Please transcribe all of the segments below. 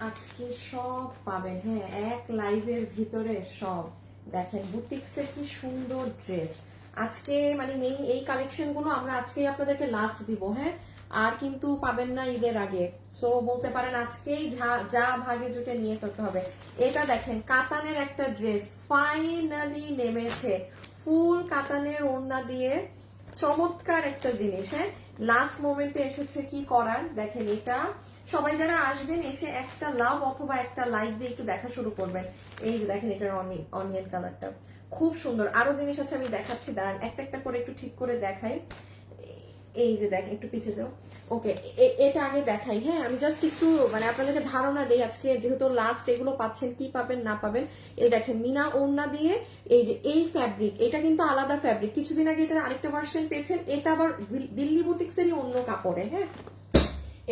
আজকে সব পাবেন, হ্যাঁ, এক লাইভের ভিতরে সব। দেখেন বুটিক্সের কি সুন্দর ড্রেস আজকে, মানে মেইন এই কালেকশন গুলো আমরা আজকেই আপনাদেরকে লাস্ট দিব, হ্যাঁ, আর কিন্তু পাবেন না ঈদের আগে। সো বলতে পারেন আজকেই যা ভাগে জুটে নিয়ে ফেলতে হবে। এটা দেখেন কাতানের একটা ড্রেস ফাইনালি নেমেছে, ফুল কাতানের ওড়না দিয়ে, চমৎকার একটা জিনিস, হ্যাঁ, লাস্ট মোমেন্টে এসেছে, কি করার। দেখেন এটা সবাই যারা আসবেন এসে একটা লাভ অথবা একটা লাইক দিয়ে একটু দেখা শুরু করবেন। এই যে দেখেন এটার অনিয়ন কালারটা খুব সুন্দর। আরো জিনিস আছে আমি দেখাচ্ছি, দাঁড়ান একটা একটা করে একটু ঠিক করে দেখাই। এই যে দেখেন একটু পিছিয়ে যাও, ওকে, এটা আগে দেখাই, হ্যাঁ, আমি জাস্ট একটু মানে আপনাদেরকে ধারণা দেই আজকে যেহেতু লাস্ট এগুলো পাচ্ছেন, কি পাবেন না পাবেন। এই দেখেন মিনা ওড়না দিয়ে, এই যে এই ফ্যাব্রিক, এটা কিন্তু আলাদা ফ্যাব্রিক, কিছুদিন আগে এটার আরেকটা ভার্সন পেয়েছেন, এটা আবার দিল্লি বুটিক্সেরই অন্য কাপড়ে, হ্যাঁ।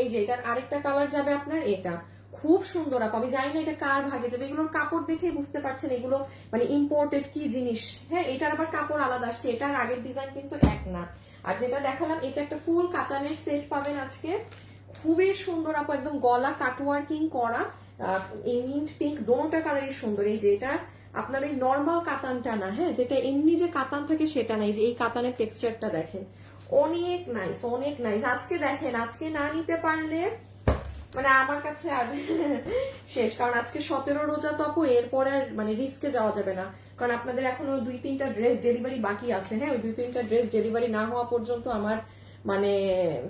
এই যে এটার আরেকটা কালার যাবে আপনার, এটা খুব সুন্দর আপু, আমি জানি না এটা কার ভাগে যাবে, এগুলোর কাপড় দেখে বুঝতে পারছেন এগুলো মানে ইম্পোর্টেড কি জিনিস, হ্যাঁ। এটার আবার কাপড় আলাদা আসছে, এটার আগের ডিজাইন কিন্তু এক না। আর যেটা দেখালাম এটা একটা ফুল কাতানের সেট পাবেন আজকে, খুবই সুন্দর আপু, একদম গলা কাটওয়ার্কিং করা, এই মিন্ট পিঙ্ক দোনোটা কালারই সুন্দর। এই যে এটা আপনার এই নর্মাল কাতানটা না, হ্যাঁ, যেটা এমনি যে কাতান থাকে সেটা নাই, যে এই কাতানের টেক্সচারটা দেখেন অনেক নাইস, অনেক নাইস। আজকে দেখেন আজকে না নিতে পারলে মানে আমার কাছে আর শেষ, কারণ আজকে 17 রোজা তো আপু, এরপরে আর মানে রিস্কে যাওয়া যাবে না, কারণ আপনাদের এখনো 2-3টা ড্রেস ডেলিভারি বাকি আছে, হ্যাঁ, ওই 2-3টা ড্রেস ডেলিভারি না হওয়া পর্যন্ত আমার মানে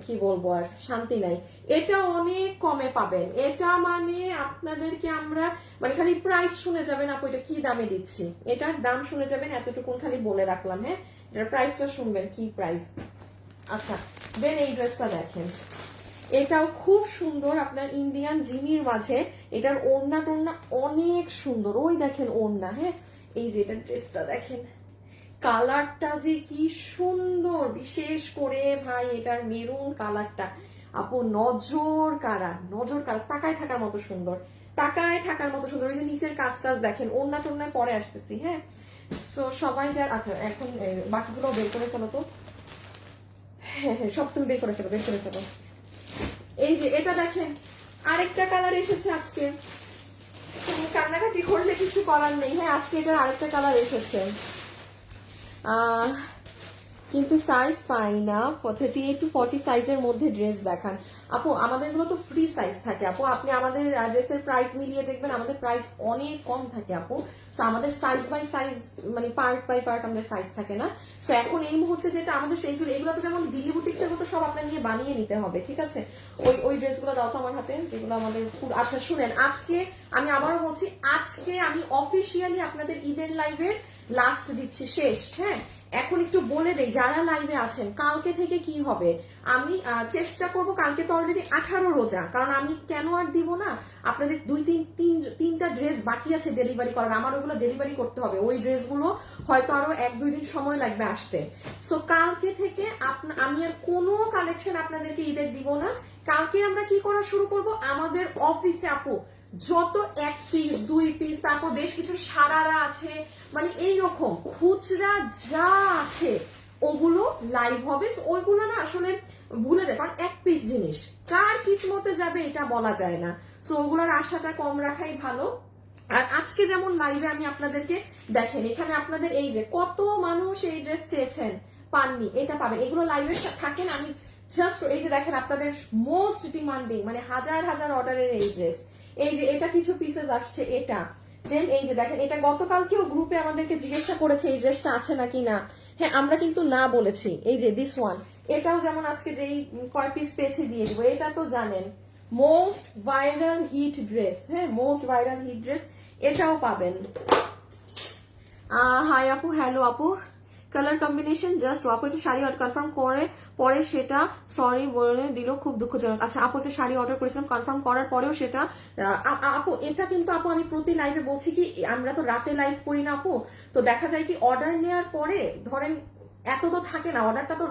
কি বলবো আর শান্তি নাই। এটা অনেক কমে পাবেন, এটা মানে আপনাদেরকে আমরা মানে খালি প্রাইস শুনে যাবেন আপু এটা কি দামে দিচ্ছি, এটার দাম শুনে যাবেন, এতটুকুন খালি বলে রাখলাম, হ্যাঁ, এটার প্রাইসটা শুনবেন কি প্রাইস। আচ্ছা দেন এই ড্রেসটা দেখেন, এটাও খুব সুন্দর আপনার ইন্ডিয়ান জিমির মাঝে, এটার ওড়না টোড়না অনেক সুন্দর, ওই দেখেন ওড়না, হ্যাঁ। এই যে এটার ড্রেসটা দেখেন, কালারটা যে কি সুন্দর, বিশেষ করে ভাই এটার মেরুন কালারটা আপু নজর কাড়া, নজর কাড়া, তাকায় থাকার মতো সুন্দর, তাকায় থাকার মতো সুন্দর। ওই যে নিচের কাজটা দেখেন, ওড়না টোড়নায় পরে আসতেছি, হ্যাঁ। সো সবাই যা, আচ্ছা এখন বাকিগুলো বের করে ফেলো তো, হ্যাঁ হ্যাঁ সব তুমি বের করে ফেলো, বের করে ফেলো। এই যে এটা দেখেন আরেকটা কালার এসেছে আজকে, তুমি কান্নাকাটি করলে কিছু করার নেই, হ্যাঁ, আজকে এটার আরেকটা কালার এসেছে। আহ কিন্তু সাইজ পাই না, 38 to 40 সাইজের মধ্যে ড্রেস দেখান আপু। আমাদের গুলো তো ফ্রি সাইজ থাকে আপু, আপনি আমাদের ড্রেসের প্রাইস মিলিয়ে দেখবেন আমাদের প্রাইস অনেক কম থাকে আপু। সো আমাদের সাইজ বাই সাইজ মানে পার্ট বাই পার্ট আমাদের সাইজ থাকে না। সো এখন এই মুহূর্তে যেটা আমাদের সেইগুলো, এগুলো তো যেমন দিল্লি বুটিক্সের মতো সব আপনার নিয়ে বানিয়ে নিতে হবে, ঠিক আছে। ওই ড্রেসগুলো দাও তো আমার হাতে, যেগুলো আমাদের আচ্ছা শুনেন, আজকে আমি আবারও বলছি, আজকে আমি অফিসিয়ালি আপনাদের ঈদের লাইভের লাস্ট দিচ্ছি, শেষ, হ্যাঁ। এখন একটু বলে দেই যারা লাইভে আছেন, কালকে থেকে কি হবে, আমি চেষ্টা করব, কালকে তো অলরেডি 18 রোজা, কারণ আমি কেন আর দিব না, আপনাদের তিনটা ড্রেস বাকি আছে ডেলিভারি করার, আমার ওগুলো ডেলিভারি করতে হবে, ওই ড্রেসগুলো হয়তো আরো 1-2 দিন সময় লাগবে আসতে। সো কালকে থেকে আমি আর কোনো কালেকশন আপনাদেরকে ঈদের দিব না। কালকে আমরা কি করা শুরু করব, আমাদের অফিসে আপু যত 1 পিস 2 পিস, তারপর বেশ কিছু সারারা আছে, মানে এইরকম খুচরা যা আছে ওগুলো লাইভ হবে। ওইগুলো না আসলে ভুলে যায়, কারণ 1 পিস জিনিস কার কিসমতে যাবে এটা বলা যায় না। সো ওগুলোর আশাটা কম রাখাই ভালো। আর আজকে যেমন লাইভে আমি আপনাদেরকে দেখেন, এখানে আপনাদের এই যে কত মানুষ এই ড্রেস চেয়েছেন পাননি, এটা পাবেন, এগুলো লাইভে থাকেন। আমি জাস্ট এই যে দেখেন আপনাদের মোস্ট ডিমান্ডিং মানে হাজার হাজার অর্ডারের এই ড্রেস, এই যে এটা কিছু পিসেস আসছে, এটা দেন এই যে দেখেন, এটা গতকালকেও গ্রুপে আমাদেরকে জিজ্ঞাসা করেছে এই ড্রেসটা আছে নাকি না, হ্যাঁ আমরা কিন্তু না বলেছি। এই যে দিস ওয়ান, এটাও যেমন আজকে যেই কয় পিস পেয়েছি দিয়ে দিব, এটা তো জানেন মোস্ট ভাইরাল হিট ড্রেস, হ্যাঁ, মোস্ট ভাইরাল হিট ড্রেস, এটাও পাবেন। হাই আপু, হ্যালো আপু, কালার কম্বিনেশন জাস্ট আপু একটু শাড়ি অর্ডার কনফার্ম করে পরে সেটা সরি বলে দিল, খুব দুঃখজনক। আচ্ছা আপু একটা শাড়ি অর্ডার করেছিলাম, কনফার্ম করার পরেও সেটা আপু, এটা কিন্তু আপু আমি প্রতি লাইভে বলছি কি, আমরা তো রাতে লাইভ করি না আপু, তো দেখা যায় কি অর্ডার নেওয়ার পরে ধরেন এত তো থাকে না, অর্ডারটা তো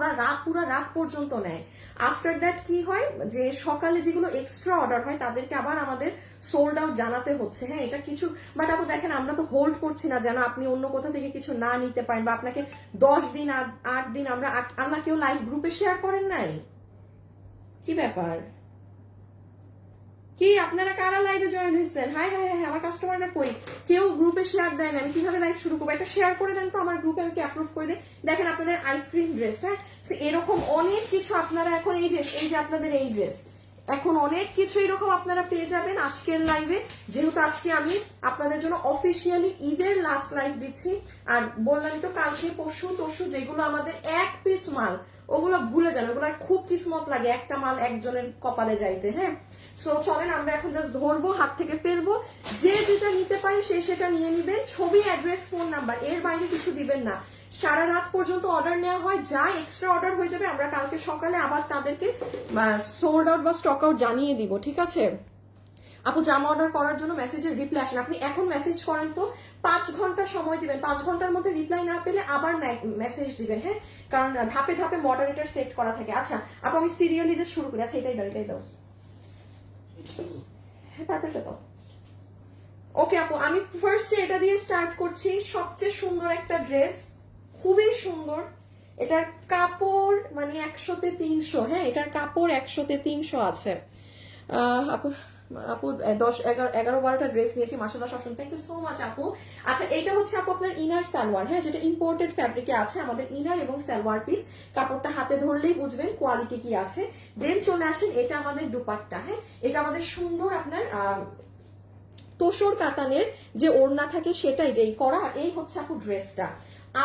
পুরো রাত পর্যন্ত নেয়। আফটার দ্যাট কি হয় যে সকালে যেগুলো এক্সট্রা অর্ডার হয় তাদেরকে আবার আমাদের সোল্ড আউট জানাতে হচ্ছে, হ্যাঁ, এটা কিছু। বাট আপু দেখেন আমরা তো হোল্ড করছি না যেন আপনি অন্য কোথা থেকে কিছু না নিতে পারেন, বা আপনাকে 10 দিন 8 দিন আমরা আল্লাহ কেউ লাইভ গ্রুপে শেয়ার করেন নাই, কি ব্যাপার। কি আপনারা কারা লাইভে জয়েন হয়েছেন? হাই হাই হাই, আমার কাস্টমাররা কই? কেউ গ্রুপে শেয়ার দেয় না, আমি কিভাবে লাইভ শুরু করবো? একটা শেয়ার করে দেন তো আমার গ্রুপে, আমি অ্যাপ্রুভ করে দিই। দেখেন আপনাদের আইসক্রিম ড্রেস, হ্যাঁ এরকম অনেক কিছু আপনারা এখন এই যে আপনাদের এই ড্রেস, এখন অনেক কিছু এরকম আপনারা পেয়ে যাবেন আজকের লাইভে। যেহেতু আজকে আমি আপনাদের জন্য অফিসিয়ালি ঈদের লাস্ট লাইভ দিচ্ছি, আর বললাম তো কালকে পরশু তরশু যেগুলো আমাদের এক পিস মাল, ওগুলো ভুলে যান, ওগুলো খুব কিসমত লাগে একটা মাল একজনের কপালে যাইতে। হ্যাঁ, সো চলেন আমরা এখন জাস্ট ধরবো, হাত থেকে ফেলবো, যে যেটা নিতে পারে সে সেটা নিয়ে নিবেন। ছবি, অ্যাড্রেস, ফোন নাম্বার, এর বাইরে কিছু দিবেন না। সারা রাত পর্যন্ত অর্ডার নেওয়া হয়, যা এক্সট্রা অর্ডার হয়ে যাবে আমরা কালকে সকালে আবার তাদেরকে সোল্ড আউট বা স্টক আউট জানিয়ে দিব, ঠিক আছে? আপু জামা অর্ডার করার জন্য মেসেজের রিপ্লাই আসেন, আপনি এখন মেসেজ করেন তো, 5 ঘন্টা সময় দিবেন, 5 ঘন্টার মধ্যে রিপ্লাই না পেলে আবার মেসেজ দিবেন। হ্যাঁ, কারণ ধাপে ধাপে মডারেটর সেট করা থাকে। আচ্ছা আপু আমি সিরিয়ালি যে শুরু করি। আচ্ছা এটাই দাও, হ্যাঁ পারফেক্ট দাও। ওকে আপু, আমি ফার্স্টে এটা দিয়ে স্টার্ট করছি। সবচেয়ে সুন্দর একটা ড্রেস, খুবই সুন্দর। এটার কাপড় মানে 100-তে 300। হ্যাঁ, এটার কাপড় 100-তে 300 আছে। আপু আপু 10-11-12টা ড্রেস নিয়েছি, মাশাআল্লাহ সব সুন্দর। থ্যাংক ইউ সো মাচ আপু। আচ্ছা এইটা হচ্ছে আপু আপনার ইনার সালোয়ার, হ্যাঁ যেটা ইম্পোর্টেড ফ্যাব্রিকে আছে, আমাদের ইনার এবং সালোয়ার পিস। কাপড়টা হাতে ধরলেই বুঝবেন কোয়ালিটি কি আছে। দেন চলে আসেন, এটা আমাদের দুপাট্টা। হ্যাঁ, এটা আমাদের সুন্দর আপনার তোসর কাতানের যে ওড়না থাকে সেটাই যেই করা। আর এই হচ্ছে আপু ড্রেসটা।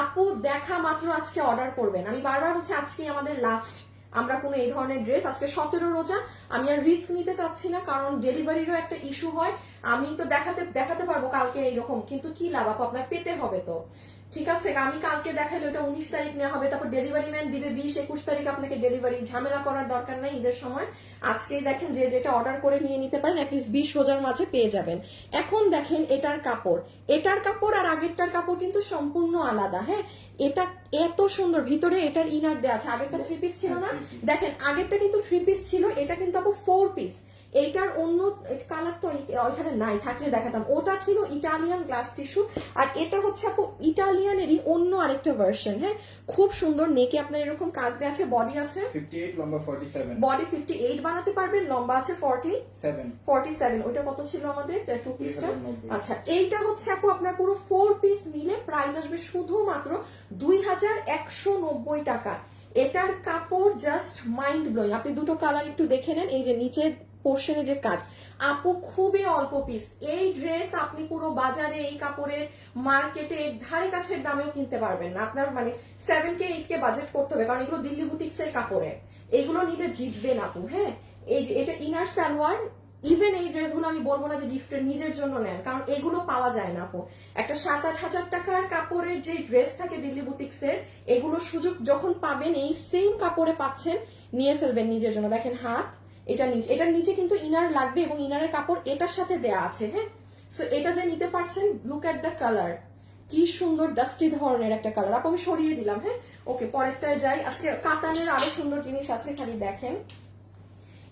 আপু দেখা মাত্র আজকে অর্ডার করবেন, আমি বারবার হচ্ছে আজকে আমাদের লাস্ট আমরা কোনো এই ধরনের ড্রেস। আজকে 17 রোজা, আমি আর রিস্ক নিতে চাচ্ছি না, কারণ ডেলিভারিরও একটা ইস্যু হয়। আমি তো দেখাতে পারবো কালকে এইরকম, কিন্তু কি লাভ আপু, আপনার পেতে হবে তো, ঠিক আছে? আমি কালকে দেখাইলে ওটা 19 তারিখ নেওয়া হবে, তারপর ডেলিভারি ম্যান দিবে 20-21 তারিখ আপনাকে ডেলিভারি। ঝামেলা করার দরকার নাই ঈদের সময়। আজকেই দেখেন যে যেটা অর্ডার করে নিয়ে নিতে পারেন, অ্যাটলিস্ট 20 রোজার মাঝে পেয়ে যাবেন। এখন দেখেন এটার কাপড় আর আগেরটার কাপড় কিন্তু সম্পূর্ণ আলাদা। হ্যাঁ, এটা এত সুন্দর, ভিতরে এটার ইনার দেওয়া আছে। আগেরটা 3 পিস ছিল না, দেখেন আগেরটা কিন্তু 3 পিস ছিল, এটা কিন্তু আপু 4 পিস। এইটার অন্য কালার তো ওইখানে নাই, থাকলে দেখাতাম। ওটা ছিল ইটালিয়ান গ্লাস টিস্যু, আর এটা হচ্ছে আপু ইটালিয়ানেরই অন্য আরেকটা ভার্সন। হ্যাঁ, খুব সুন্দর। নেকে আপনার এরকম কাজ দেওয়া আছে, বডি আছে 58, লম্বা 47, বডি 58 বানাতে পারবেন, লম্বা আছে 47। ওইটা কত ছিল আমাদের 2 পিসটা? আচ্ছা এইটা হচ্ছে আপু আপনার পুরো 4 পিস মিলে প্রাইস আসবে শুধুমাত্র 2190 টাকা। এটার কাপড় জাস্ট মাইন্ড ব্লোয়িং। আপনি দুটো কালার একটু দেখে নেন, এই যে নিচের পোর্শনে যে কাজ, আপু খুবই অল্প পিস। এই ড্রেস আপনি পুরো বাজারে এই কাপড়ের মার্কেটে ধারে কাছের দামেও কিনতে পারবেন না। আপনার মানে 7K 8K বাজেট করতে হবে, কারণ এগুলো দিল্লি বুটিক্স এর কাপড়ে, এগুলো নিলে জিতবেন আপু। হ্যাঁ, এই যে এটা ইনার সালোয়ার। ইভেন এই ড্রেসগুলো আমি বলবো না যে গিফটের নিজের জন্য নেন, কারণ এগুলো পাওয়া যায় না আপু। একটা 7-8 হাজার টাকার কাপড়ের যে ড্রেস থাকে দিল্লি বুটিক্স এর, এগুলো সুযোগ যখন পাবেন এই সেম কাপড়ে পাচ্ছেন, নিয়ে ফেলবেন নিজের জন্য। দেখেন হাত, এটার নিচে কিন্তু ইনার লাগবে, এবং ইনারের কাপড় এটার সাথে দেয়া আছে। হ্যাঁ, সো এটা যে নিতে পারছেন, লুক এট দ্য কালার, কি সুন্দর ডাস্টি ধরনের একটা কালার। আপু আমি সরিয়ে দিলাম। হ্যাঁ, ওকে পরেরটায় যাই। আজকে কাতানের আরো সুন্দর জিনিস আছে, খালি দেখেন।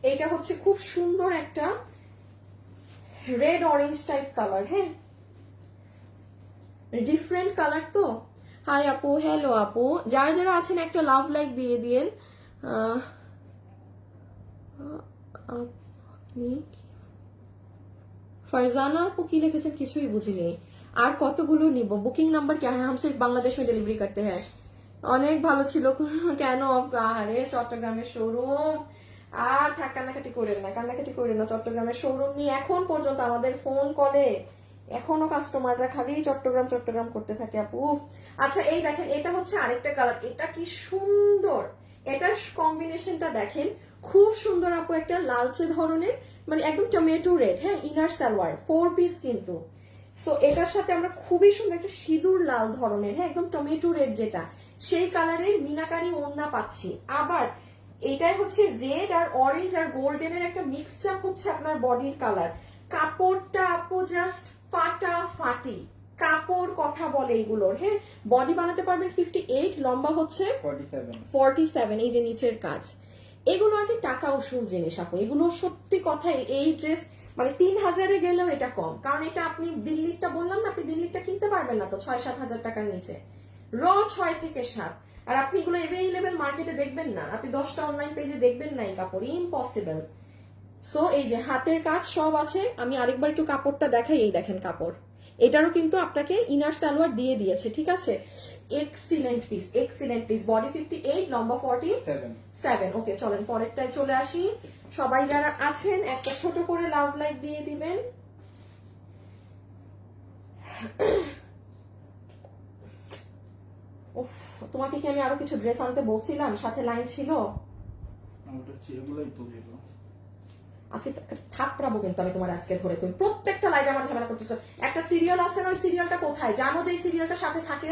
এইটা হচ্ছে খুব সুন্দর একটা রেড অরেঞ্জ টাইপ কালার। হ্যাঁ, ডিফারেন্ট কালার তো। হাই আপু, হ্যালো আপু, যারা যারা আছেন একটা লাভ লাইক দিয়ে দিন। আপনি ফারজানা আপু কি লিখেছেন কিছুই বুঝিনি। আর কতগুলো নিব? বুকিং নাম্বার क्या है? हम सिर्फ बांग्लादेश में डिलीवरी करते हैं। অনেক ভালো ছিল, কেন অফ আহারে চট্টগ্রামের শোরুম। আর থাক, কান্নাকাটি করেন না, চট্টগ্রামের শোরুম নিয়ে এখন পর্যন্ত আমাদের ফোন কলে এখনো কাস্টমাররা খালি চট্টগ্রাম করতে থাকে আপু। আচ্ছা এই দেখেন, এটা হচ্ছে আরেকটা কালার, এটা কি সুন্দর, এটার কম্বিনেশনটা দেখেন, খুব সুন্দর আপু। একটা লালচে ধরনের, মানে একদম টমেটো রেড। হ্যাঁ, ইনার সালোয়ার 4 পিস কিন্তু। সো এটার সাথে আমরা খুবই সুন্দর একটা সিঁদুর লাল ধরনের, হ্যাঁ একদম টমেটো রেড যেটা, সেই কালারের মিনাকারি ওড়না পাচ্ছি। আবার এটাই হচ্ছে রেড আর অরেঞ্জ আর গোল্ডেনের একটা মিক্সচার হচ্ছে আপনার বডির কালার। কাপড়টা আপু জাস্ট ফাটাফাটি কাপড়, কথা বলে এগুলোর। হ্যাঁ, বডি বানাতে পারবেন 58, লম্বা হচ্ছে 47। এই যে নিচের কাজ, এগুলো আর কি টাকা উসুল জিনিস আপু। এগুলো সত্যি কথা, এই ড্রেস মানে 3000-এ গেলেও এটা কম, কারণ এটা আপনি দিল্লিরটা বললাম না, আপনি দিল্লিরটা কিনতে পারবেন না তো 6-7 হাজার টাকার নিচে, 6 থেকে 7। আর আপনি এগুলো এভেইলেবল মার্কেটে দেখবেন না, আপনি 10টা অনলাইন পেজে দেখবেন না এই কাপড়, ইম্পসিবল। সো এই যে হাতের কাজ সব আছে। আমি আরেকবার একটু কাপড়টা দেখাই, এই দেখেন কাপড়, এটারও কিন্তু আপনাকে ইনার সালোয়ার দিয়ে দিয়েছে, ঠিক আছে। Excellent piece, excellent piece. Body 58, লম্বা 47। ওকে, চলেন পরেরটায় চলে আসি। সবাই যারা আছেন একটা ছোট করে লাভ লাইক দিয়ে দিবেন। উফ, তোমাকে কি আমি আরো কিছু ড্রেস আনতে বলছিলাম, সাথে লাইন ছিল। আসিফ থাপড়াবো কিন্তু আমি তোমার আজকে ধরে। তুমি প্রত্যেকটা লাইভে আমার ঝামেলা করতেছো। একটা সিরিয়াল আছে না, ওই সিরিয়ালটা কোথায় জানো যে সিরিয়ালটার সাথে থাকে,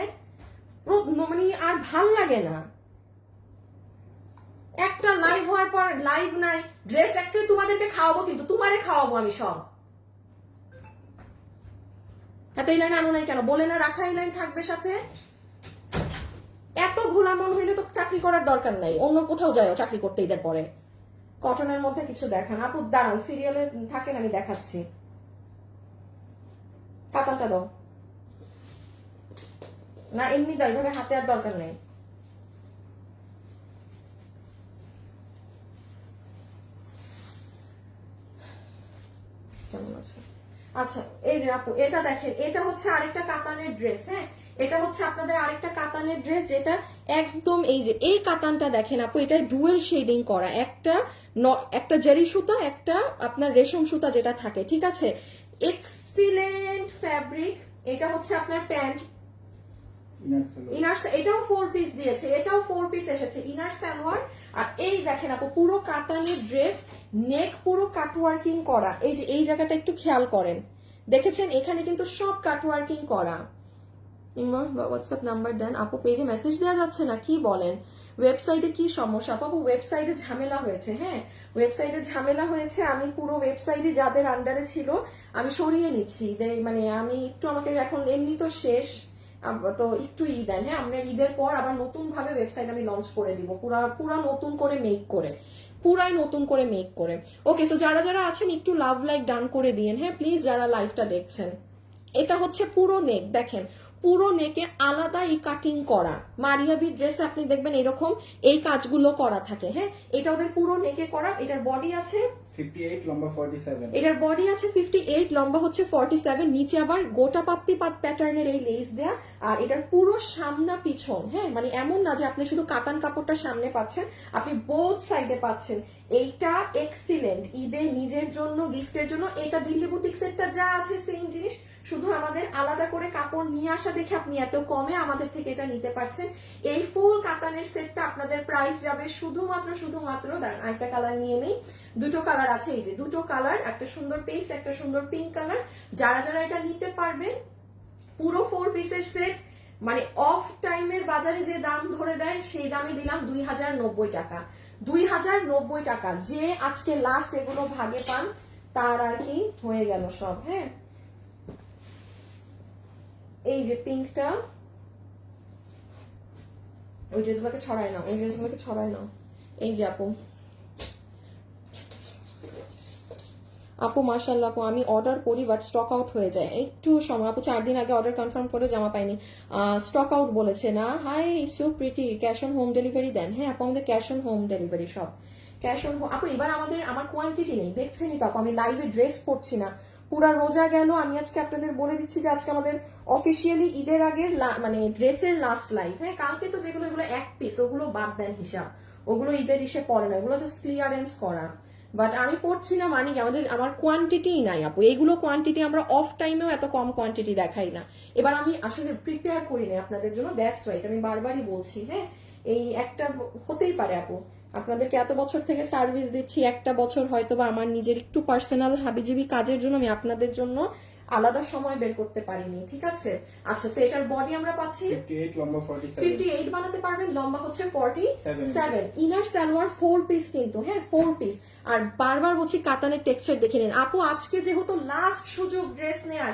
মানে আর ভাল লাগে না। একটা লাইভ হওয়ার পর লাইভ নাই, ড্রেস একটা তোমাদেরকে খাওয়াবো, কিন্তু তোমারে খাওয়াবো আমি সব। এত এই লাইন আনো নাই কেন, বলে না রাখা এই লাইন থাকবে সাথে। এত ভোলা মন হইলে তো চাকরি করার দরকার নাই, অন্য কোথাও যাও চাকরি করতে ঈদের পরে। কটনের মধ্যে কিছু দেখান আপু, দাঁড়ান সিরিয়ালে থাকেন আমি দেখাচ্ছি। কাতানটা দাও না, এমনি দাও, এভাবে হাতে আর দরকার নেই। কেমন আছে? আচ্ছা এই যে আপু এটা দেখেন, এটা হচ্ছে আরেকটা কাতানের ড্রেস। হ্যাঁ, এটা হচ্ছে আপনাদের আরেকটা কাতানের ড্রেস, যেটা একদম এই যে এই কাতানটা দেখেন আপু, এটা ডুয়েল শেডিং করা, একটা জারি সুতা, একটা আপনার রেশম সুতা যেটা থাকে, ঠিক আছে। Excellent fabric. এটা হচ্ছে আপনার প্যান্ট, ইনার, এটাও 4 পিস দিয়েছে, এটাও 4 পিস এসেছে, ইনার সালোয়ার। আর এই দেখেন আপু পুরো কাতানের ড্রেস, নেক পুরো কাটওয়ার্কিং করা। এই যে এই জায়গাটা একটু খেয়াল করেন, দেখেছেন এখানে কিন্তু সব কাটওয়ার্কিং করা। হোয়াটসঅ্যাপ নাম্বার দেন আপু, পেজে মেসেজ দেওয়া যাচ্ছে না, কি বলেন? ওয়েবসাইটে কি সমস্যা আপু? ওয়েবসাইটে ঝামেলা হয়েছে। হ্যাঁ, ওয়েবসাইটে ঝামেলা হয়েছে। আমি পুরো ওয়েবসাইটে যাদের আন্ডারে ছিল আমি সরিয়ে নিচ্ছি, মানে আমি একটু, আমাকে এখন এমনি তো শেষ, তো একটু দেন। হ্যাঁ, আমরা ঈদের পর আবার নতুন ভাবে ওয়েবসাইট আমি লঞ্চ করে দিব, পুরা নতুন করে মেক করে, পুরাই নতুন করে মেক করে। ওকে, সো যারা যারা আছেন একটু লাভ লাইক ডান করে দিয়েন, হ্যাঁ প্লিজ, যারা লাইভটা দেখছেন। এটা হচ্ছে পুরো নেক, দেখেন পুরো নেকে আলাদা এই কাটিং করা। মারিয়াবি ড্রেসে আপনি দেখবেন এরকম এই কাজগুলো করা থাকে। হ্যাঁ, এটা ওদের পুরো নেকে করা। এটার বডি আছে 58, লম্বা 47। এটার বডি আছে 58, লম্বা হচ্ছে 47। নিচে আবার গোটা পাত্তি প্যাটার্নের এই লেস দেয়া। আর এটার পুরো সামনা পিছন, হ্যাঁ মানে এমন না যে আপনি শুধু কাতান কাপড়টা সামনে পাচ্ছেন, আপনি বোথ সাইডে পাচ্ছেন। এইটা এক্সিলেন্ট, ঈদে নিজের জন্য, গিফটের জন্য। এটা দিল্লি বুটিক সেটটা যা আছে সেম জিনিস, শুধু আমাদের আলাদা করে কাপড় নিয়ে আসা দেখে আপনি এত কমে আমাদের থেকে এটা নিতে পারছেন। এই ফুল কাতানের সেটটা আপনাদের প্রাইস যাবে শুধুমাত্র দাঁড়ান আরেকটা কালার নিয়ে নেই, দুটো কালার আছে, এই যে দুটো কালার, একটা সুন্দর পেস্ট, একটা সুন্দর পিঙ্ক কালার। যারা যারা এটা নিতে পারবেন, পুরো 4 পিসের সেট, মানে অফ টাইমের বাজারে যে দাম ধরে দেয় সেই দামে দিলাম 2090 টাকা। 2090 টাকা। যে আজকে লাস্ট এগুলো ভাগে পান তার আর কি হয়ে গেল সব। হ্যাঁ, এই যে পিঙ্কটা, ওই ড্রেসগুলোকে ছড়ায় না, ওই ড্রেসগুলোকে ছড়ায় না। এই যে আপু, আপু মাশাআল্লাহ আপু, আমি অর্ডার করি বাট স্টক আউট হয়ে যায়, একটু সময়। আপু 4 দিন আগে অর্ডার কনফার্ম করে জামা পাইনি, স্টক আউট বলেছে না। Hi so pretty, cash on home delivery দেন? হ্যাঁ আপু, আমাদের ক্যাশ অন হোম ডেলিভারি সব, ক্যাশ অন হোম। আপু এবার আমার কোয়ান্টিটি নেই, দেখছেনই তো আপু, আমি লাইভে ড্রেস পরছি না, পুরা রোজা গেল। আমি আজকে আপনাদের বলে দিচ্ছি যে আজকে আমাদের অফিসিয়ালি ঈদের আগের মানে ড্রেসের লাস্ট লাইভ। হ্যাঁ, কালকে তো যেগুলো এগুলো এক পিস, ওগুলো বাদ দেন হিসাব, ওগুলো ঈদের ইসে পড়ে না, ওগুলো জাস্ট ক্লিয়ারেন্স করা। বাট আমি পড়ছি না মানে কি, আমার কোয়ান্টিটি নাই আপু, এইগুলো কোয়ান্টিটি আমরা অফ টাইমেও এত কম কোয়ান্টিটি দেখাই না। এবার আমি আসলে প্রিপেয়ার করি না আপনাদের জন্য, দ্যাটস রাইট, আমি বারবারই বলছি। হ্যাঁ, এই একটা হতেই পারে আপু, আপনাদেরকে এত বছর থেকে সার্ভিস দিচ্ছি, একটা বছর হয়তো বা আমার নিজের একটু পার্সোনাল হাবিজিবি কাজের জন্য আমি আপনাদের জন্য আলাদা সময় বের করতে পারিনি, ঠিক আছে। আচ্ছা, তো এটার বডি আমরা পাচ্ছি 58, লম্বা 47। 58 বানাতে পারবেন, লম্বা হচ্ছে 47। ইনার সালোয়ার 4 পিস কিন্তু, হ্যাঁ 4 পিস। আর বারবার বলছি কাতানের টেক্সচার দেখে নিন আপু, আজকে যেহেতু লাস্ট সুযোগ ড্রেস নেয়ার,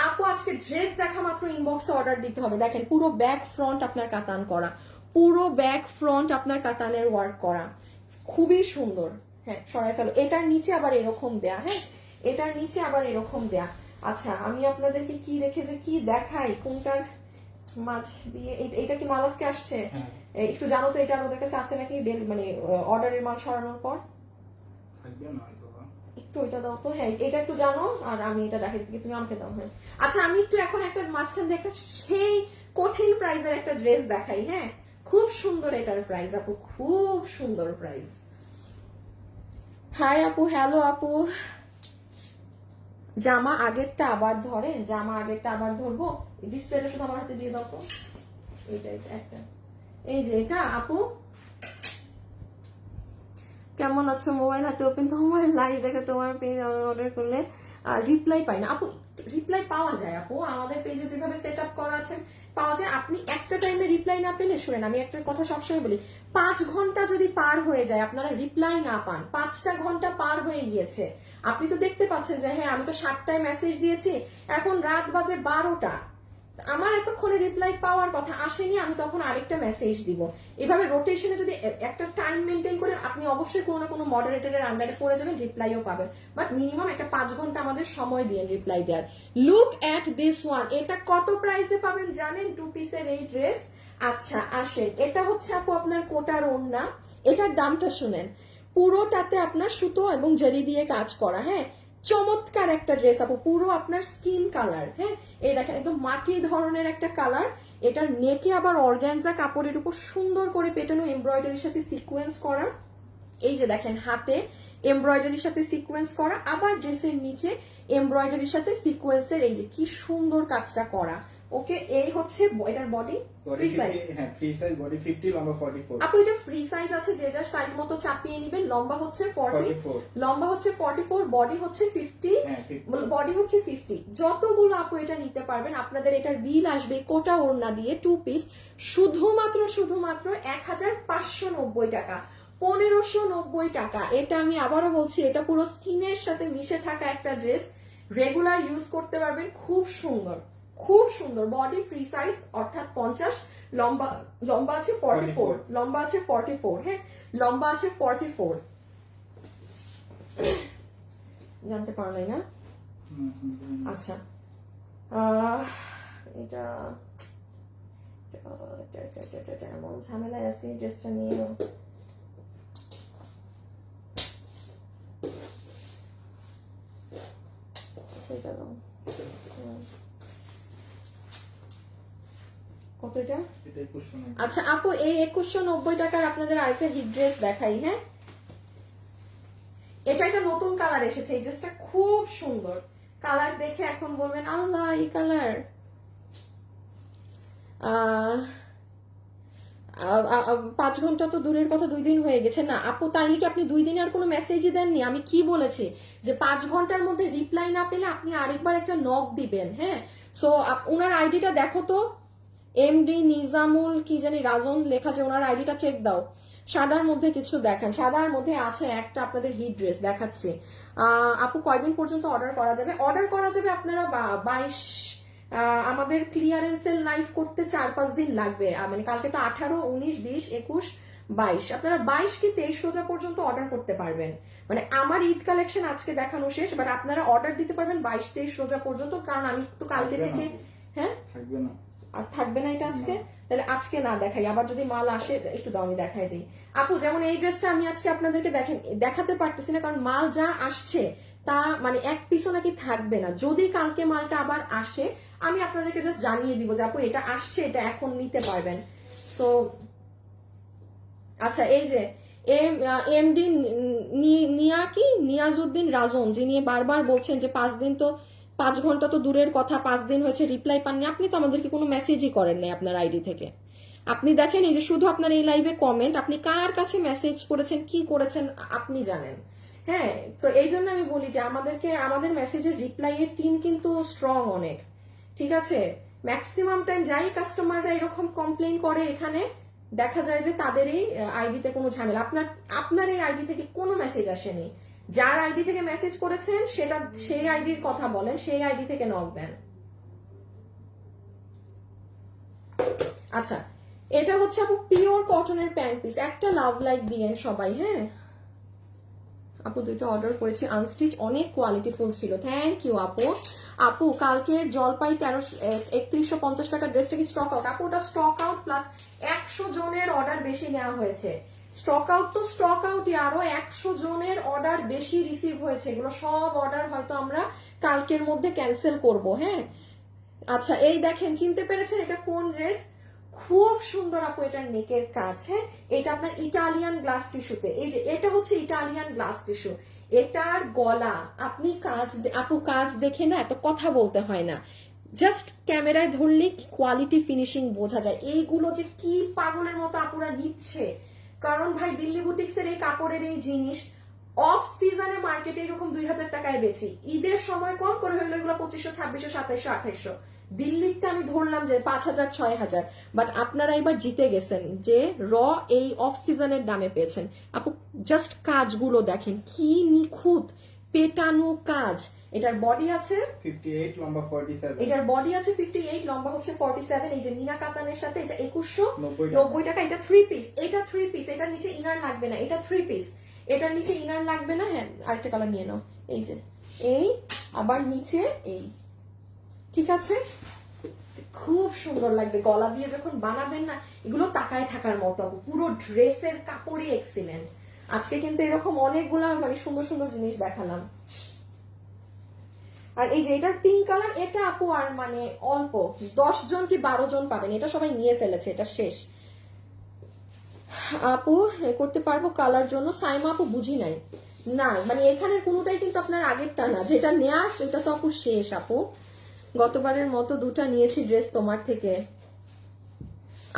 আপু আজকে ড্রেস দেখা মাত্র ইনবক্সে অর্ডার দিতে হবে। দেখেন পুরো ব্যাক ফ্রন্ট আপনার কাতান করা, পুরো ব্যাক ফ্রন্ট আপনার কাতানের ওয়ার্ক করা, খুবই সুন্দর। হ্যাঁ, সরাই ফেলো। এটার নিচে আবার এরকম দেয়া, হ্যাঁ এটার নিচে আবার এরকম দেয়া। আচ্ছা, আমি আপনাদেরকে কি রেখে যে কি দেখাই, কোনটার মাছ দিয়ে, এটা কি মাল আজকে আসছে? একটু জানো তো এটা ওদের কাছে আসছে নাকি, মানে অর্ডারের মাল সরানোর পর? থাকবে না হয়তো বা। একটু ওইটা দাও তো। হ্যাঁ এটা একটু জানো, আর আমি এটা দেখাই দিচ্ছি, তুমি আমাকে দাও। হ্যাঁ আচ্ছা, আমি একটু এখন একটা মাঝখান দিয়ে একটা সেই কঠিন প্রাইজের একটা ড্রেস দেখাই। হ্যাঁ খুব সুন্দর এটার প্রাইস আপু, খুব সুন্দর প্রাইস। হাই আপু, হ্যালো আপু। জামা আগেরটা আবার ধরেন, জামা আগেরটা আবার ধরবো, ডিসপ্লেটা শুধু আমার হাতে দিয়ে দাও তো। এটা একটা, এই যে এটা আপু। কেমন আছো? মোবাইল হাতে ওপেন তোমার লাইভ দেখে তোমার পেজ অর্ডার করলে আর রিপ্লাই পাই না আপু। রিপ্লাই পাওয়া যায় আপু, আমাদের পেজে যেভাবে সেট আপ করা আছে পাওয়া যায়। আপনি একটা টাইমে রিপ্লাই না পেলে, শুনেন আমি একটা কথা সবসময় বলি, 5 ঘন্টা যদি পার হয়ে যায় আপনারা রিপ্লাই না পান, 5টা ঘন্টা পার হয়ে গিয়েছে, আপনি তো দেখতে পাচ্ছেন যে হ্যাঁ আমি তো 7টায় মেসেজ দিয়েছি, এখন রাত বাজে 12টা, আমার এতক্ষণে রিপ্লাই পাওয়ার কথা আসেনি, আমি তখন আরেকটা মেসেজ দিব। এভাবে রোটেশনে যদি একটা টাইম মেনটেন করে, আপনি অবশ্যই কোনো না কোনো মডারেটরের আন্ডারে পড়ে যাবেন, রিপ্লাইও পাবেন, বাট মিনিমাম একটা 5 ঘন্টা আমাদের সময় দিয়ে রিপ্লাই দেওয়ার। লুক এট দিস ওয়ান, এটা কত প্রাইসে পাবেন জানেন? 2 পিসের এই ড্রেস। আচ্ছা আসেন, এটা হচ্ছে আপু আপনার কোটার ওড়না, এটার দামটা শুনেন, পুরোটাতে আপনার সুতো এবং জরি দিয়ে কাজ করা। হ্যাঁ চমৎকার একটা ড্রেস আপু, পুরো আপনার স্কিন কালার। হ্যাঁ এই দেখেন একদম মাটি ধরনের একটা কালার। এটার নেকে আবার অর্গানজা কাপড়ের উপর সুন্দর করে পেটানো এমব্রয়ডারির সাথে সিকোয়েন্স করা। এই যে দেখেন হাতে এমব্রয়ডারির সাথে সিকোয়েন্স করা, আবার ড্রেসের নিচে এমব্রয়ডারির সাথে সিকোয়েন্সের এই যে কি সুন্দর কাজটা করা। ওকে এই হচ্ছে এটার বডি ফ্রি সাইজ। হ্যাঁ ফ্রি সাইজ, বডি 50, লম্বা 44। আপু এটা ফ্রি সাইজ আছে, যে যার সাইজ মতো চাপিয়ে নেবেন। লম্বা হচ্ছে 40, লম্বা হচ্ছে 44, বডি হচ্ছে 50, বডি হচ্ছে 50। যতগুলো আপু এটা নিতে পারবেন, আপনাদের এটার বিল আসবে কোটা ওড়না দিয়ে 2 পিস শুধুমাত্র 1590 টাকা, 1590 টাকা। এটা আমি আবারও বলছি, এটা পুরো স্কিনের সাথে মিশে থাকা একটা ড্রেস, রেগুলার ইউজ করতে পারবেন, খুব সুন্দর, খুব সুন্দর। বডি ফ্রি সাইজ অর্থাৎ 50, লম্বা আছে 44, লম্বা আছে 44। হ্যাঁ লম্বা আছে 44। জানতে পারলাই না? আচ্ছা এটা এমন ঝামেলায় আছি ড্রেসটা নিয়ে। সেটা কত এটা? আচ্ছা আপু এই 2190 টাকার আপনাদের আরেকটা হিট ড্রেস দেখাই। হ্যাঁ এটা একটা নতুন কালার এসেছে, এই ড্রেসটা খুব সুন্দর। কালার দেখে এখন বলবেন আল্লাহ এই কালার। 5 ঘন্টা তো দূরের কথা, 2 দিন হয়ে গেছে না আপু। তাইলে কি আপনি 2 দিনে আর কোনো মেসেজই দেননি? আমি কি বলেছি যে 5 ঘন্টার মধ্যে রিপ্লাই না পেলে আপনি আরেকবার একটা নক দিবেন। হ্যাঁ সো ওনার আইডিটা দেখো তো, এমডি নিজামুল কি জানি রাজন লেখা, যে ওনার আইডিটা চেক দাও। সাদার মধ্যে কিছু দেখান, সাদার মধ্যে আছে একটা আপনাদের হিট ড্রেস দেখাচ্ছে। আপু কয়দিন পর্যন্ত অর্ডার করা যাবে? অর্ডার করা যাবে আপনারা 22, আমাদের ক্লিয়ারেন্সের লাইভ করতে 4-5 দিন লাগবে। মানে কালকে তো 18, 19, 20, 21, 22, আপনারা 22 কি 23 রোজা পর্যন্ত অর্ডার করতে পারবেন। মানে আমার ঈদ কালেকশন আজকে দেখানো শেষ, বাট আপনারা অর্ডার দিতে পারবেন 22-23 রোজা পর্যন্ত, কারণ আমি তো কালকে থেকে। হ্যাঁ থাকবে না, আর থাকবে না এটা আজকে, তাহলে আজকে না দেখাই, আবার যদি মাল আসে একটু দাও আমি দেখাই দিই আপু। যেমন এই ড্রেসটা আমি আজকে আপনাদেরকে দেখাতে পারতেছি না, কারণ মাল যা আসছে তা মানে এক পিসও নাকি থাকবে না। যদি কালকে মালটা আবার আসে আমি আপনাদেরকে জাস্ট জানিয়ে দিব যে আপু এটা আসছে, এটা এখন নিতে পারবেন। সো আচ্ছা এই যে এমডি নিয়াজউদ্দিন রাজন, যিনি বারবার বলছেন যে 5 দিন তো 5 ঘন্টা তো দূরের কথা, 5 দিন হয়েছে রিপ্লাই পাননি। আপনি তো আমাদেরকে কোনো মেসেজই করেন নাই আপনার আইডি থেকে। আপনি দেখেন এই যে শুধু আপনার এই লাইভে কমেন্ট, আপনি কার কাছে মেসেজ করেছেন কি করেছেন আপনি জানেন। হ্যাঁ তো এই জন্য আমি বলি যে আমাদের মেসেজের রিপ্লাই এর টিম কিন্তু স্ট্রং অনেক, ঠিক আছে। ম্যাক্সিমাম টাইম যাই কাস্টমাররা এরকম কমপ্লেইন করে, এখানে দেখা যায় যে তাদের এই আইডিতে কোনো ঝামেলা, আপনার এই আইডি থেকে কোনো মেসেজ আসেনি। যার আইডি থেকে মেসেজ করেছেন সেটা সেই আইডির কথা বলেন, সেই আইডি থেকে নক দেন। আচ্ছা এটা হচ্ছে আপু পিওর কটনের প্যান্ট পিস, একটা লাভ লাইক দিয়েন সবাই। হ্যাঁ আপু 2টা অর্ডার করেছি, আনস্টিচ, অনেক কোয়ালিটিফুল ছিল, থ্যাংক ইউ আপু। আপু কালকের জলপাই 3150 টাকা ড্রেসটা কি স্টক আউট? আপু ওটা স্টক আউট প্লাস 100 জনের অর্ডার বেশি নেওয়া হয়েছে, স্টক আউট তো স্টক আউটই, আরো 100 জনের অর্ডার বেশি রিসিভ হয়েছে, এগুলো সব অর্ডার হয়তো আমরা কালকের মধ্যে ক্যান্সেল করব। হ্যাঁ, আচ্ছা এই দেখেন, চিনতে পেরেছেন এটা কোন ড্রেস? খুব সুন্দর আপু এটার নেকের কাজ। হ্যাঁ, এটা আপনার ইটালিয়ান গ্লাস টিস্যুতে, এই যে এটা হচ্ছে ইটালিয়ান গ্লাস টিস্যু, এটার গলা আপনি কাজ আপু কাজ দেখে না এত কথা বলতে হয় না, জাস্ট ক্যামেরায় ধরলে কোয়ালিটি ফিনিশিং বোঝা যায়। এইগুলো যে কি পাগলের মতো আপুরা নিচ্ছে, কারণ ভাই দিল্লি বুটিক্সের এই কাপড়ের এই জিনিস অফ সিজনে মার্কেটে এরকম 2000 টাকায় বেচি, ঈদের সময় কম করে হইলো এগুলো 2500, 2600, 2700, 2800। দিল্লিরটা আমি ধরলাম যে 5000, 6000, বাট আপনারা এবার জিতে গেছেন যে র এই অফ সিজনের দামে পেয়েছেন। আপু জাস্ট কাজগুলো দেখেন কি নিখুঁত পেটানো কাজ। এটার বডি আছে 58, লম্বা 47। এটার বডি আছে 58, লম্বা হচ্ছে 47। এই যে মিনা কাতানের সাথে এটা 2190 টাকা। এটা 3 পিস, এটা 3 পিস, এটার নিচে ইনার লাগবে না, এটা 3 পিস, এটার নিচে ইনার লাগবে না। হ্যাঁ, আরেকটা কালার নিয়ে নাও, এই যে এই, আবার নিচে এই, ঠিক আছে, খুব সুন্দর লাগবে গলা দিয়ে যখন বানাবেন না, এগুলো তাকায় থাকার মতো। পুরো ড্রেসের কাপড়ই এক্সিলেন্ট। আজকে কিন্তু এরকম অনেকগুলা মানে সুন্দর সুন্দর জিনিস দেখালাম। আর এই যে এটার পিঙ্ক কালার, এটা আপু আর মানে অল্প 10 জন কি 12 জন পাবেন, এটা সবাই নিয়ে ফেলেছে, এটা শেষ। আপু করতে পারবো কালার জন্য? সাইমা আপু বুঝি নাই, না মানে এখানের কোনোটাই কিন্তু আপনার আগেরটা না, যেটা নেয়া সেটা তো আপু শেষ। আপু গতবারের মতো 2টা নিয়েছি ড্রেস তোমার থেকে।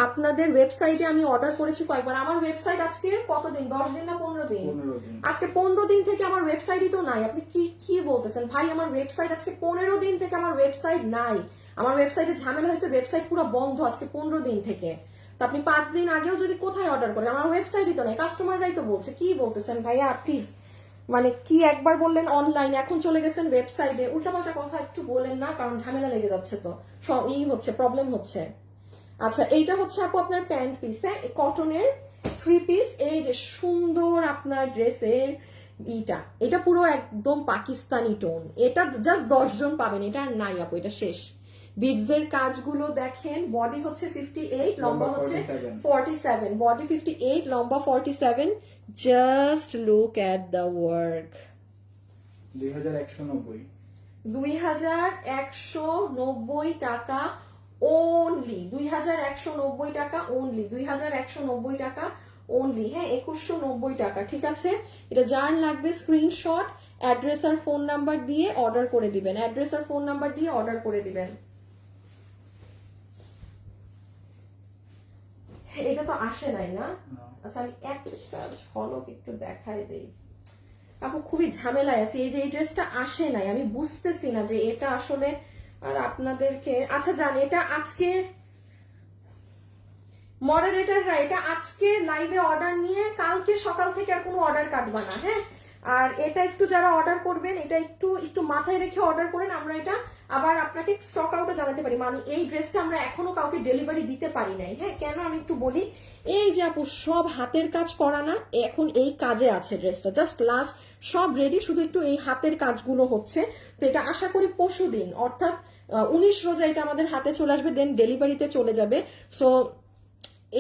আপনাদের ওয়েবসাইটে আমি অর্ডার করেছি কয়েকবার। আমার ওয়েবসাইট আজকে কতদিন, 10 দিন না 15 দিন? 15 দিন। আজকে 15 দিন থেকে আমার ওয়েবসাইটই তো নাই। আপনি কি কি বলতেছেন ভাই? আমার ওয়েবসাইট আজকে 15 দিন থেকে আমার ওয়েবসাইট নাই। আমার ওয়েবসাইটে ঝামেলা হয়েছে, ওয়েবসাইট পুরো বন্ধ আজকে 15 দিন থেকে। তো আপনি 5 দিন আগেও যদি কোথায় অর্ডার করেন, আমার ওয়েবসাইটই তো নাই, কাস্টমাররাই তো বলছে। কি বলতেছেন ভাইয়া প্লিজ, মানে কি একবার বললেন অনলাইন, এখন চলে গেছেন ওয়েবসাইটে। উল্টাপাল্টা কথা একটু বলেন না, কারণ ঝামেলা লেগে যাচ্ছে, তো সব হচ্ছে, প্রবলেম হচ্ছে। আচ্ছা এইটা হচ্ছে আপু আপনার প্যান্ট পিস, হ্যাঁ কটনের 3 পিস। এই যে সুন্দর আপনার ড্রেসের এটা পুরো একদম পাকিস্তানি টোন, এটা জাস্ট 10 জন পাবেন, এটা আর নাই আপু, এটা শেষ। বিডসের কাজগুলো দেখেন, বডি হচ্ছে 58, লম্বা হচ্ছে 47, বডি 58, লম্বা 47। Just look at the work. 2190। 2190 টাকা ওনলি, 2190 টাকা ওনলি, 2190 টাকা ওনলি। হ্যাঁ 2190 টাকা, ঠিক আছে। এটা যার লাগবে স্ক্রিনশট, অ্যাড্রেস আর ফোন নাম্বার দিয়ে অর্ডার করে দিবেন, অ্যাড্রেস আর ফোন নাম্বার দিয়ে অর্ডার করে দিবেন। এটা তো আসে নাই না? আচ্ছা আমি একটা ঝলক একটু দেখাই দেই। আপু খুবই ঝামেলায় আছি, এই যে এই ড্রেসটা আসে নাই, আমি বুঝতেছি না যে এটা আসলে আর আপনাদেরকে। আচ্ছা জানি এটা আজকে মডারেটররা এটা আজকে লাইভে অর্ডার নিয়ে কালকে সকাল থেকে আর কোনো অর্ডার কাটবা না। হ্যাঁ, আর এটা একটু যারা অর্ডার করবেন এটা একটু একটু মাথায় রেখে অর্ডার করেন, আমরা এটা আবার আপনাকে স্টক আউটে জানাতে পারি। মানে এই ড্রেসটা আমরা এখনো কাউকে ডেলিভারি দিতে পারি নাই। হ্যাঁ, কেন আমি একটু বলি, এই যে আপু সব হাতের কাজ করা না, এখন এই কাজে আছে ড্রেসটা, জাস্ট লাস্ট সব রেডি, শুধু একটু এই হাতের কাজগুলো হচ্ছে। তো এটা আশা করি পরশুদিন অর্থাৎ 19 রোজা এটা আমাদের হাতে চলে আসবে, দেন ডেলিভারিতে চলে যাবে। সো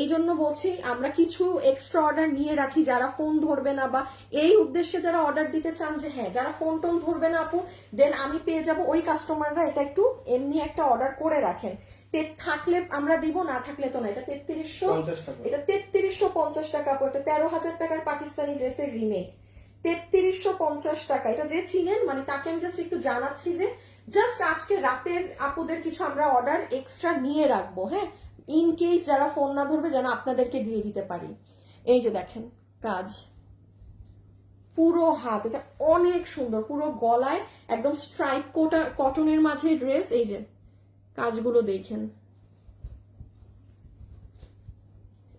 এই জন্য বলছি আমরা কিছু এক্সট্রা অর্ডার নিয়ে রাখি, যারা ফোন ধরবে না বা এই উদ্দেশ্যে যারা অর্ডার দিতে চান যে হ্যাঁ যারা ফোন টোন ধরবে না আপু, দেন আমি পেয়ে যাব, ওই কাস্টমাররা এটা একটু এমনি একটা অর্ডার করে রাখেন। থাকলে আমরা দিব, না থাকলে তো না। এটা 3350 টাকা, এটা 3350 টাকা আপু, এটা 13,000 টাকার পাকিস্তানি ড্রেসের রিমেক, 3350 টাকা। এটা যে চিনেন মানে তাকে আমি জাস্ট একটু জানাচ্ছি যে জাস্ট আজকে রাতের আপুদের কিছু আমরা অর্ডার এক্সট্রা নিয়ে রাখবো। হ্যাঁ, ইন কেস যারা ফোন না ধরবে যেন আপনাদেরকে দিয়ে দিতে পারি। এই যে দেখেন কাজ, পুরো হাত, এটা অনেক সুন্দর, পুরো গলায় একদম স্ট্রাইপ কটনের মাঝে ড্রেস। এই যে কাজগুলো দেখেন,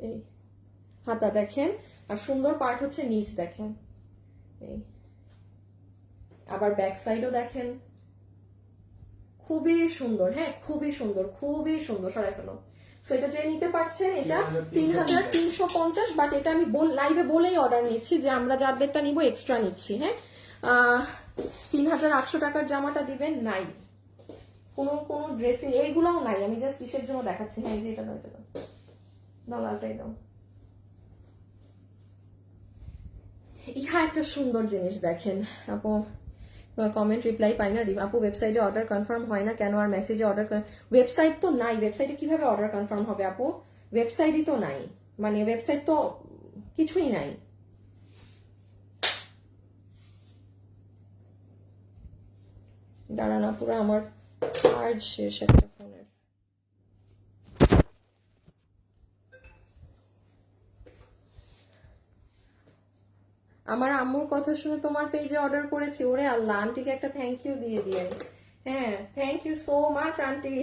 এই হাতা দেখেন, আর সুন্দর পার্ট হচ্ছে নিচ দেখেন, এই আবার ব্যাক সাইডও দেখেন, খুবই সুন্দর। হ্যাঁ খুবই সুন্দর, খুবই সুন্দর। সরাই ফেলো। সো এটা যে নিতে পারছেন এটা 3350, বাট এটা আমি লাইভে বলেই অর্ডার নিচ্ছি যে আমরা যাদেরটা নিব এক্সট্রা নিচ্ছি। হ্যাঁ 3800 টাকার জামাটা দিবেন, নাই কোনো ড্রেসিং এইগুলোও নাই, আমি জাস্ট ইসের জন্য দেখাচ্ছি। হ্যাঁ যে এটা দাও, এটা দাও, লালটাই দাও। ইহা একটা সুন্দর জিনিস দেখেন আপু, কমেন্ট রিপ্লাই পাই না। আপু ওয়েবসাইটে অর্ডার কনফার্ম হয় না কেন, আর মেসেজে অর্ডার, ওয়েবসাইট তো নাই, ওয়েবসাইটে কিভাবে অর্ডার কনফার্ম হবে আপু? ওয়েবসাইটই তো নাই, মানে ওয়েবসাইট তো কিছুই নাই। দাঁড়ান আপুরা, আমার চার্জ শেষ একটা ফোনের। আমার আম্মুর কথা শুনে তোমার পেজে অর্ডার করেছি। ওরে আল্লাহ, আন্টিকে একটা থ্যাংক ইউ দিয়ে দিয়ে। হ্যাঁ, thank you so much aunty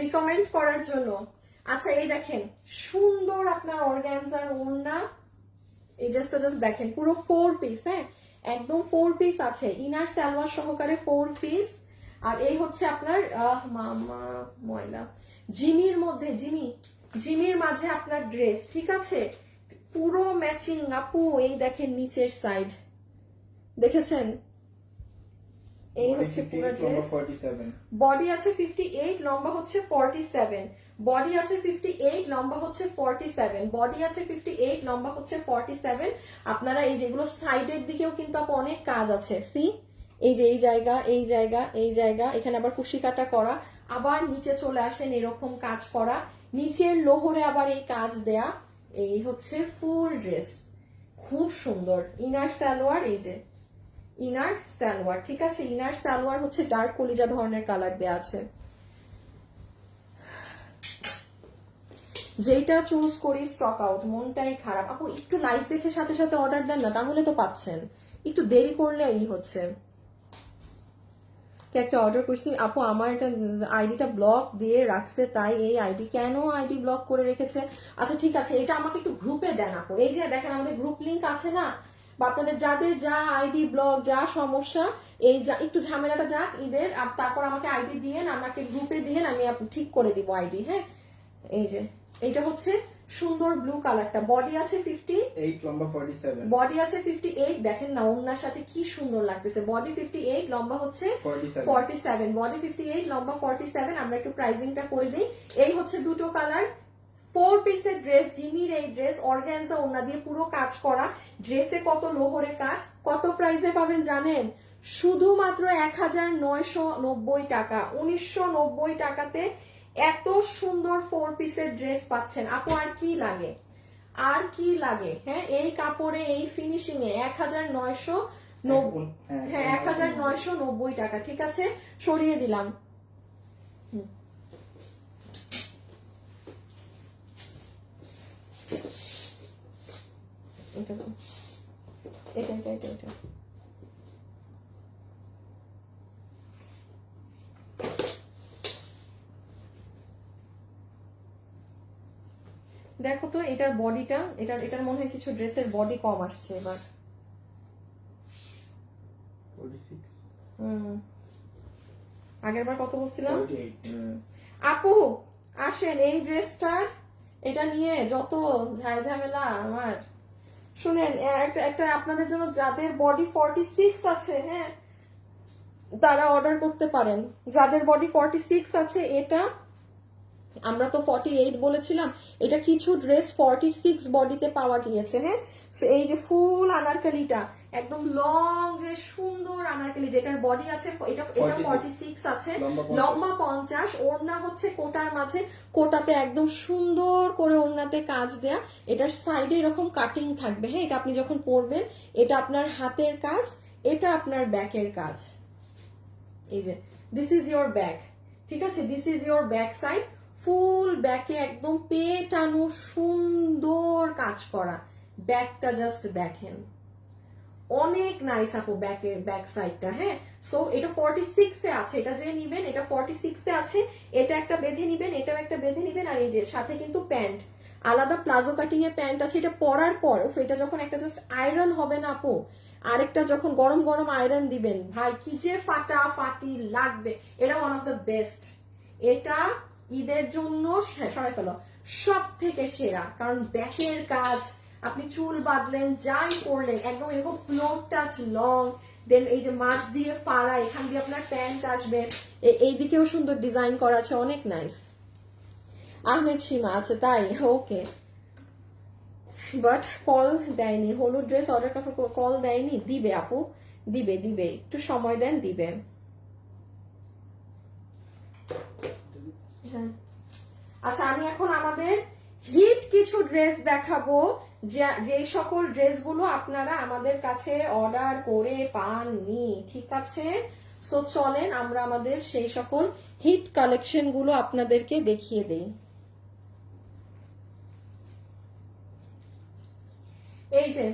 recommend করার জন্য। আচ্ছা এই দেখেন সুন্দর আপনার অর্গানজার ওড়না, এই ড্রেসটা জাস্ট দেখেন পুরো 4 পিস, হ্যাঁ একদম 4 পিস আছে, ইনার সালোয়ার সহকারে 4 পিস। আর এই হচ্ছে আপনার মামা ময়লা জিমির মধ্যে, জিমির মাঝে আপনার ড্রেস, ঠিক আছে পুরো ম্যাচিং আপু। এই দেখেন নিচের সাইড দেখেছেন, এই হচ্ছে পুরো ড্রেস। বডি আছে 58, লম্বা হচ্ছে 47, বডি আছে 58, লম্বা হচ্ছে 47, বডি আছে 58, লম্বা হচ্ছে 47। আপনারা এই যেগুলো সাইডের দিকেও কিন্তু আপু অনেক কাজ আছে, সি এই যে এই জায়গা এই জায়গা এই জায়গা, এখানে আবার কুশি কাটা করা, আবার নিচে চলে আসেন এরকম কাজ করা, নিচের লোহরে আবার এই কাজ দেয়া। এই হচ্ছে ফুল ড্রেস, খুব সুন্দর। ইনার সালোয়ার, এই যে ইনার সালোয়ার, ঠিক আছে ইনার সালোয়ার হচ্ছে ডার্ক কলিজা ধরনের কালার দেয়া আছে। যেটা চুজ করি স্টক আউট, মনটাই খারাপ আপু। একটু লাইভ দেখে সাথে সাথে অর্ডার দেন না, তাহলে তো পাচ্ছেন, একটু দেরি করলে এই হচ্ছে। একটা অর্ডার করছি আপু, আমার এটা আইডিটা ব্লক দিয়ে রাখছে, তাই এই আইডি কেন আইডি ব্লক করে রেখেছে? আচ্ছা ঠিক আছে, এটা আমাকে একটু গ্রুপে দেন আপু। এই যে দেখেন আমাদের গ্রুপ লিংক আছে না, বা আপনাদের যাদের যা আইডি ব্লক যা সমস্যা, এই যা একটু ঝামেলাটা যাক ঈদের, তারপর আমাকে আইডি দিয়েন, আমাকে গ্রুপে দিয়েন, আমি ঠিক করে দিব আইডি। হ্যাঁ এই যে এইটা হচ্ছে সুন্দর ব্লু কালারটা, বডি আছে 58, লম্বা 47, বডি আছে 58, দেখেন না ওড়নার সাথে কি সুন্দর লাগতেছে। বডি 58, লম্বা হচ্ছে 47, বডি 58, লম্বা 47। আমরা একটু প্রাইসিংটা করে দিই। এই হচ্ছে দুটো কালার, 4 পিসের ড্রেস, জিমির এই ড্রেস, অর্গানজা ওড়না দিয়ে পুরো কাজ করা, ড্রেসে কত লোহরে কাজ, কত প্রাইসে পাবেন জানেন? শুধুমাত্র 1990 টাকা, 1990 টাকাতে এত সুন্দর 4 পিসের ড্রেস পাচ্ছেন আপু। আর কি লাগে, আর কি লাগে? হ্যাঁ এই কাপড়ে এই ফিনিশিং এ 1990, হ্যাঁ 1990 টাকা, ঠিক আছে সরিয়ে দিলাম। এটা এটা এটা এটা এটা দেখো তো এটার বডিটা, এটার মনে হয় কিছু ড্রেসের বডি কম আসছে এবার। 46, আগের বার কত বলছিলাম? 48। আপু আসেন এই ড্রেসটার, এটা নিয়ে যত ঝামেলা আমার, শুনেন একটা আপনাদের জন্য যাদের বডি 46 আছে, হ্যাঁ তারা অর্ডার করতে পারেন। যাদের বডি 46 আছে, এটা আমরা তো 48 বলেছিলাম, এটা কিছু ড্রেস 46 বডিতে পাওয়া গিয়েছে। হ্যাঁ এই যে ফুল আনারকলিটা, একদম লং যে সুন্দর আনারকলি, যেটার বডি আছে এটা 46 আছে, লম্বা 50, ওড়না হচ্ছে কোটার মাঝে, কোটাতে একদম সুন্দর করে ওড়নাতে কাজ দেয়া, এটার সাইডে এরকম কাটিং থাকবে। হ্যাঁ এটা আপনি যখন পরবেন, এটা আপনার হাতের কাজ, এটা আপনার ব্যাকের কাজ। এই যে দিস ইজ ইয়োর ব্যাক, ঠিক আছে this is your back side, full ব্যাকে একদম পেটানো সুন্দর কাজ করা, ব্যাকটা জাস্ট দেখেন অনেক নাইস আপু, ব্যাকের ব্যাক সাইডটা। হ্যাঁ সো এটা 46 এ আছে, এটা যে নিবেন এটা 46 এ আছে, এটা একটা বেঁধে নিবেন, এটাও একটা বেঁধে নিবেন। আর এই যে সাথে কিন্তু প্যান্ট, আলাদা প্লাজো কাটিং এ প্যান্ট আছে। এটা পরার পর এটা যখন একটা জাস্ট আয়রন হবে না আপু, আরেকটা যখন গরম গরম আয়রন দিবেন, ভাই কি যে ফাটাফাটি লাগবে। এটা ওয়ান অফ দ্য বেস্ট, এটা ঈদের জন্য সরাই ফেলো সব থেকে সেরা, কারণ ব্যাকের কাজ, আপনি চুল বাঁধলেন যাই করলেন একদম এরকম ফ্লোর টাচ লং, দেন এই যে মাছ দিয়ে ফাড়া, এখান দিয়ে আপনার প্যান্ট আসবে, এই দিকেও সুন্দর ডিজাইন করা আছে, অনেক নাইস। আহমেদ সীমা আছে তাই, ওকে বাট কল দেয়নি, হলুদ ড্রেস অর্ডার করার পর কল দেয়নি। দিবে আপু, দিবে দিবে, একটু সময় দেন, দিবে। হ্যাঁ, আচ্ছা আমি এখন আমাদের হিট কিছু ড্রেস দেখাবো, যে সকল ড্রেসগুলো আপনারা আমাদের কাছে অর্ডার করে পাননি, ঠিক আছে? সো চলেন আমরা আমাদের সেই সকল হিট কালেকশন গুলো আপনাদেরকে দেখিয়ে দেই। এই যে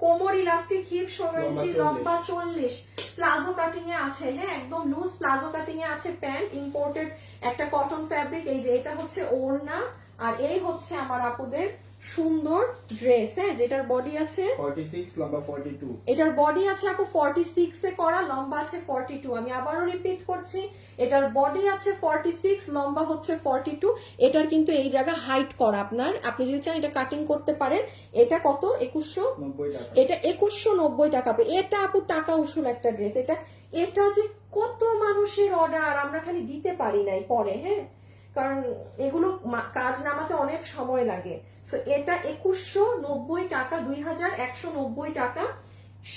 কোমর ইলাস্টিক, হিপ 16 ইঞ্চি, লম্বা 40, প্লাজো কাটিং এ আছে। হ্যাঁ, একদম লুজ প্লাজো কাটিং এ আছে প্যান্ট, ইম্পোর্টেড একটা কটন ফ্যাব্রিক। এই যে এটা হচ্ছে ওড়না, আর এই হচ্ছে আমার আপুদের সুন্দর ড্রেস। হ্যাঁ, যেটার বডি আছে 46, লম্বা 42। এটার বডি আছে আপু 46 এ করা, লম্বা আছে 42। আমি আবারও রিপিট করছি, এটার বডি আছে 46, লম্বা হচ্ছে 42। এটার কিন্তু এই জায়গা হাইট করা, আপনি যদি চান এটা কাটিং করতে পারেন। এটা কত? 2190 টাকা। এটা 2190 টাকা। এটা আপু টাকা উসুল একটা ড্রেস। এটা যে কত মানুষের অর্ডার, আমরা খালি দিতে পারি নাই পরে। হ্যাঁ, কারণ এগুলো কাজ নামাতে অনেক সময় লাগে। সো এটা 2190 টাকা, 2190 টাকা।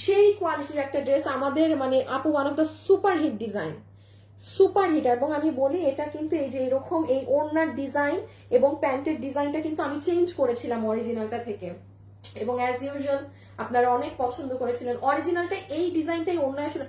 সেই কোয়ালিটির একটা ড্রেস আমাদের, মানে আপু one of the super hit design, super hit. এবং আমি বলি এটা কিন্তু এই যে এরকম এই ওড়নার ডিজাইন এবং প্যান্টের ডিজাইনটা কিন্তু আমি চেঞ্জ করেছিলাম অরিজিনালটা থেকে, এবং অ্যাজ ইউজুয়াল আপনারা অনেক পছন্দ করেছিলেন। অরিজিনালটা এই ডিজাইনটাই ওড়নায় ছিল।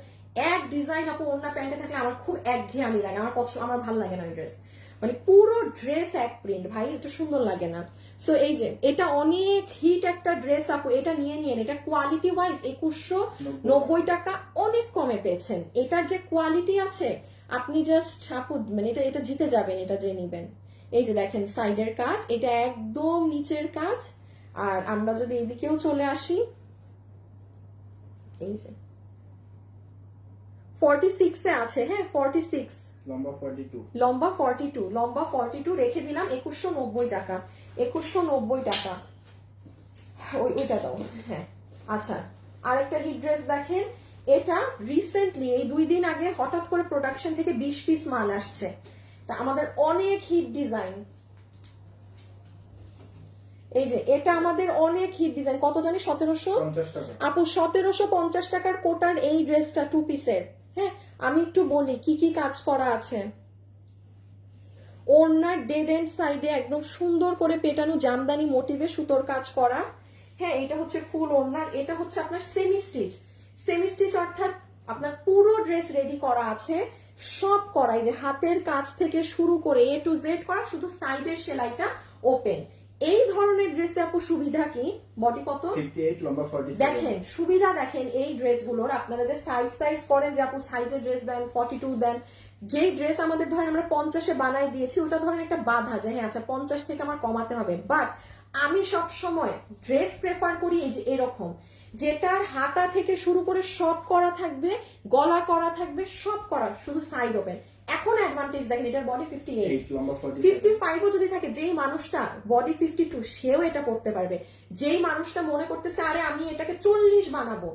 এক ডিজাইন আপু ওড়না প্যান্টে থাকলে আমার খুব একঘেয়েমি লাগে, আমার ভালো লাগে না ওই ড্রেস। মানে পুরো ড্রেস এক প্রিন্ট, ভাই একটু সুন্দর লাগে না। সো এই যে এটা অনেক হিট একটা ড্রেস আপু, এটা নিয়ে নিন। এটা কোয়ালিটি ওয়াইজ 2190 টাকা, অনেক কমে পেয়েছেন। এটার যে কোয়ালিটি আছে আপনি জাস্ট আপু মানে এটা জিতে যাবেন, এটা যে নিবেন। এই যে দেখেন সাইডের কাজ, এটা একদম নিচের কাজ। আর আমরা যদি এদিকেও চলে আসি, এই যে 46 এ আছে। হ্যাঁ, 46, লম্বা 42। লম্বা 42, লম্বা 42 রেখে দিলাম 2190 টাকা। 2190 টাকা, ওইটা দাও। হ্যাঁ, আচ্ছা আরেকটা হিট ড্রেস দেখেন। এটা রিসেন্টলি এই 2 দিন আগে হঠাৎ করে প্রোডাকশন থেকে 20 পিস মাল আসছে। তা আমাদের অনেক হিট ডিজাইন। এই যে এটা আমাদের অনেক হিট ডিজাইন। কত জানি? 1750 টাকা। আপু 1750 টাকার কোটার এই ড্রেসটা 2 পিসের। হ্যাঁ, আমি একটু বলি কি কি কাজ করা আছে। ওড়নার ডেড এন্ড সাইডে একদম সুন্দর করে পেটানো জামদানি মোটিভে সুতোর কাজ করা। হ্যাঁ, এটা হচ্ছে ফুল ওড়নার। এটা হচ্ছে আপনার সেমি স্টিচ। সেমি স্টিচ অর্থাৎ আপনার পুরো ড্রেস রেডি করা আছে, সব করা। এই যে হাতের কাজ থেকে শুরু করে A to Z করা, শুধু সাইডের সেলাইটা ওপেন। এই ধরনের ড্রেসে আপু সুবিধা কি? বডি কত? 58, লম্বা 47। দেখেন সুবিধা, দেখেন এই ড্রেসগুলোর আপনারা যে সাইজ করেন, যে আপু সাইজের ড্রেস দেন 42 দেন। যেই ড্রেস আমাদের ধরেন আমরা 50-এ বানাই দিয়েছি, ওটা ধরেন একটা বাধা যে হ্যাঁ আচ্ছা 50 থেকে আমার কমাতে হবে। বাট আমি সব সময় ড্রেস প্রেফার করি এই যে এরকম, যেটার হাতা থেকে শুরু করে সব করা থাকবে, গলা করা থাকবে, সব করা, শুধু সাইড ওপেন। এখন অ্যাডভান্টেজ দেখেন, এটার বডি 58, 55 ও যদি থাকে, যেই মানুষটা বডি 52 সেও এটা করতে পারবে। যেই মানুষটা মনে করতেছে আরে আমি এটাকে 40 বানাবো,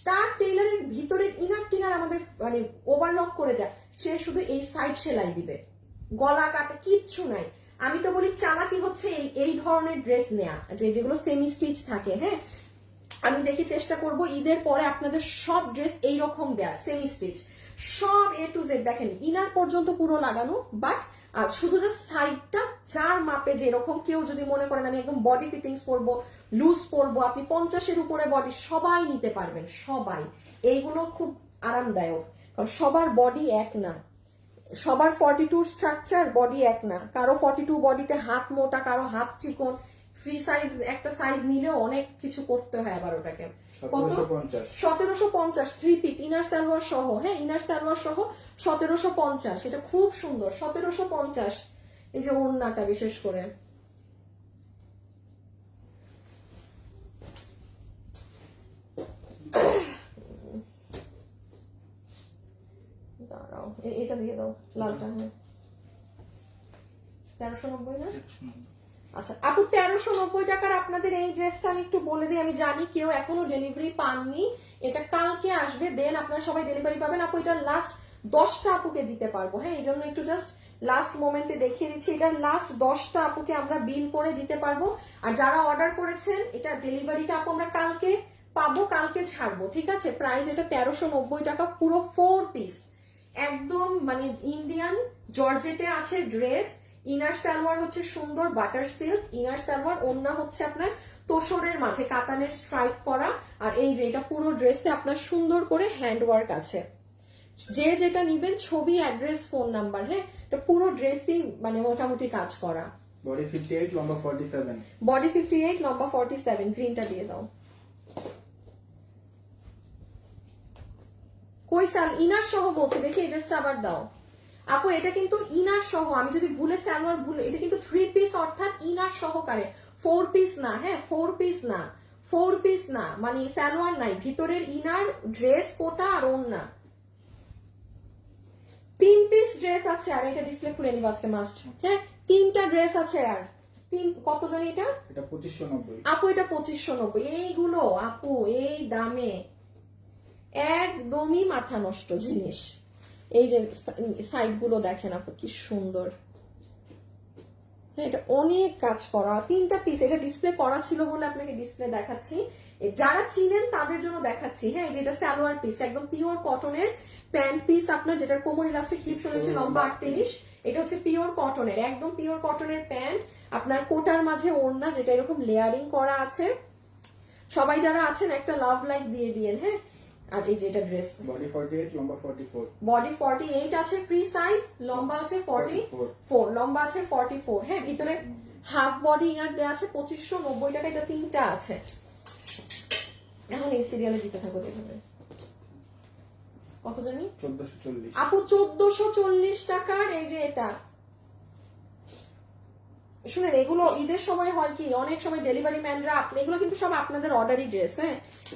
তার টেইলারের ভিতরের ইনার টিনার আমাদের মানে ওভারলক করে দেয়, সে শুধু এই সাইড সেলাই দিবে, গলা কাটা কিচ্ছু নাই। আমি তো বলি চালাকি হচ্ছে এই ধরনের ড্রেস নেয়া, যেগুলো সেমি স্টিচ থাকে। হ্যাঁ, আমি দেখি চেষ্টা করব ঈদের পরে আপনাদের সব ড্রেস এইরকম দেয়ার, সেমি স্টিচ, সব A to Z। দেখেন ইনার পর্যন্ত পুরো লাগানো, বাট শুধু যে সাইডটা যার মাপে যেরকম। কেউ যদি মনে করেন আমি একদম বডি ফিটিংস পরবো, লুজ পরবো, আপনি 50-এর উপরে বডি সবাই নিতে পারবেন, সবাই। এইগুলো খুব আরামদায়ক, কারণ সবার বডি এক না, সবার 42 স্ট্রাকচার বডি এক না। কারো 42 বডিতে হাত মোটা, কারো হাত চিকন। ফ্রি সাইজ একটা সাইজ নিলেও অনেক কিছু করতে হয় আবার ওটাকে। 1750 3 পিস ইনার সালোয়ার সহ। হ্যাঁ, ইনার সালোয়ার সহ 1750। এটা খুব সুন্দর, 1750। এই যে ওড়নাটা বিশেষ করে দাঁড়াও, এটা দিয়ে দাও লালটা। হ্যাঁ, 1390 না? আচ্ছা আপু 1390 টাকার আপনাদের এই ড্রেসটা আমি একটু বলে দিই। আমি জানি কেউ এখনো ডেলিভারি পাননি, এটা কালকে আসবে, দেন আপনারা সবাই ডেলিভারি পাবেন। আপু এটা লাস্ট 10টা আপুকে দিতে পারবো। হ্যাঁ, এই জন্য একটু জাস্ট লাস্ট মোমেন্টে দেখিয়ে দিচ্ছি। এটার লাস্ট 10টা আপুকে আমরা বিল করে দিতে পারবো। আর যারা অর্ডার করেছেন এটা ডেলিভারিটা আপু আমরা কালকে পাবো, কালকে ছাড়বো, ঠিক আছে। প্রাইস এটা 1390 টাকা, পুরো 4 পিস, একদম মানে ইন্ডিয়ান জর্জেটে আছে ড্রেস। ইনার সালোয়ার হচ্ছে সুন্দর বাটার সিল্ক ইনার সালোয়ার, ওন্না হচ্ছে আপনার তোসরের মাঝে কাতানের স্ট্রাইপ করা। আর এই যে এটা পুরো ড্রেসে আপনার সুন্দর করে হ্যান্ড ওয়ার্ক আছে। যে যেটা নিবেন ছবি, অ্যাড্রেস, ফোন নাম্বার, হ্যাঁ এটা পুরো ড্রেসই মানে মোটামুটি কাজ করা। বডি 58 লম্বা 47। বডি 58 লম্বা 47। গ্রিনটা দিয়ে দাও। কই সাল ইনার সহ বলছে, দেখি এই ড্রেসটা আবার দাও আপু। এটা কিন্তু ইনার সহ, আমি যদি ভুলে সালোয়ার ভুলে, এটা কিন্তু 3 পিস অর্থাৎ ইনার সহকারে, 4 পিস না, হ্যাঁ 4 পিস না, 4 পিস না, মানে সালোয়ার নাই, ভিতরের ইনার ড্রেস কোটা আর ওন্না 3 পিস ড্রেস আছে। আর এটা ডিসপ্লে খুলে নিব আজকে মাস্ট, হ্যাঁ 3টা ড্রেস আছে। আর কত জানি এটা 2590 আপু, এটা 2590। এইগুলো আপু এই দামে একদমই মাথা নষ্ট জিনিস। এই যে সাইড গুলো দেখেন আপু কি সুন্দর, হ্যাঁ এটা অনেক কাজ করা। 3টা পিস, এটা ডিসপ্লে করা ছিল বলে আপনাকে ডিসপ্লে দেখাচ্ছি। যারা চিনেন তাদের জন্য দেখাচ্ছি, হ্যাঁ যেটা সালোয়ার পিস একদম পিওর কটনের প্যান্ট পিস আপনার, যেটার কোমর ইলাস্টিক হিপ শুনেছে লম্বা 38। এটা হচ্ছে পিওর কটনের, একদম পিওর কটনের প্যান্ট, আপনার কোটার মাঝে ওড়না যেটা এরকম লেয়ারিং করা আছে। সবাই যারা আছেন একটা লাভ লাইক দিয়ে দিয়েন, হ্যাঁ। আর এই যে এটা ড্রেস বডি 48 লম্বা 44। বডি 48 আছে ফ্রি সাইজ, লম্বা আছে 44, লম্বা আছে 44, হ্যাঁ ভিতরে হাফ বডি ইনার দেওয়া আছে 2590 টাকা। এটা 3টা আছে। এখন এই সিরিয়ালে দিতে থাকো যেভাবে। কত জানি 1440 আপু, 1440 টাকার। এই যে এটা শুনেন, এগুলো ঈদের সময় হয় কি অনেক সময় ডেলিভারি ম্যানরা, আপনি এগুলো কিন্তু সব আপনাদের অর্ডারই ড্রেস, হ্যাঁ।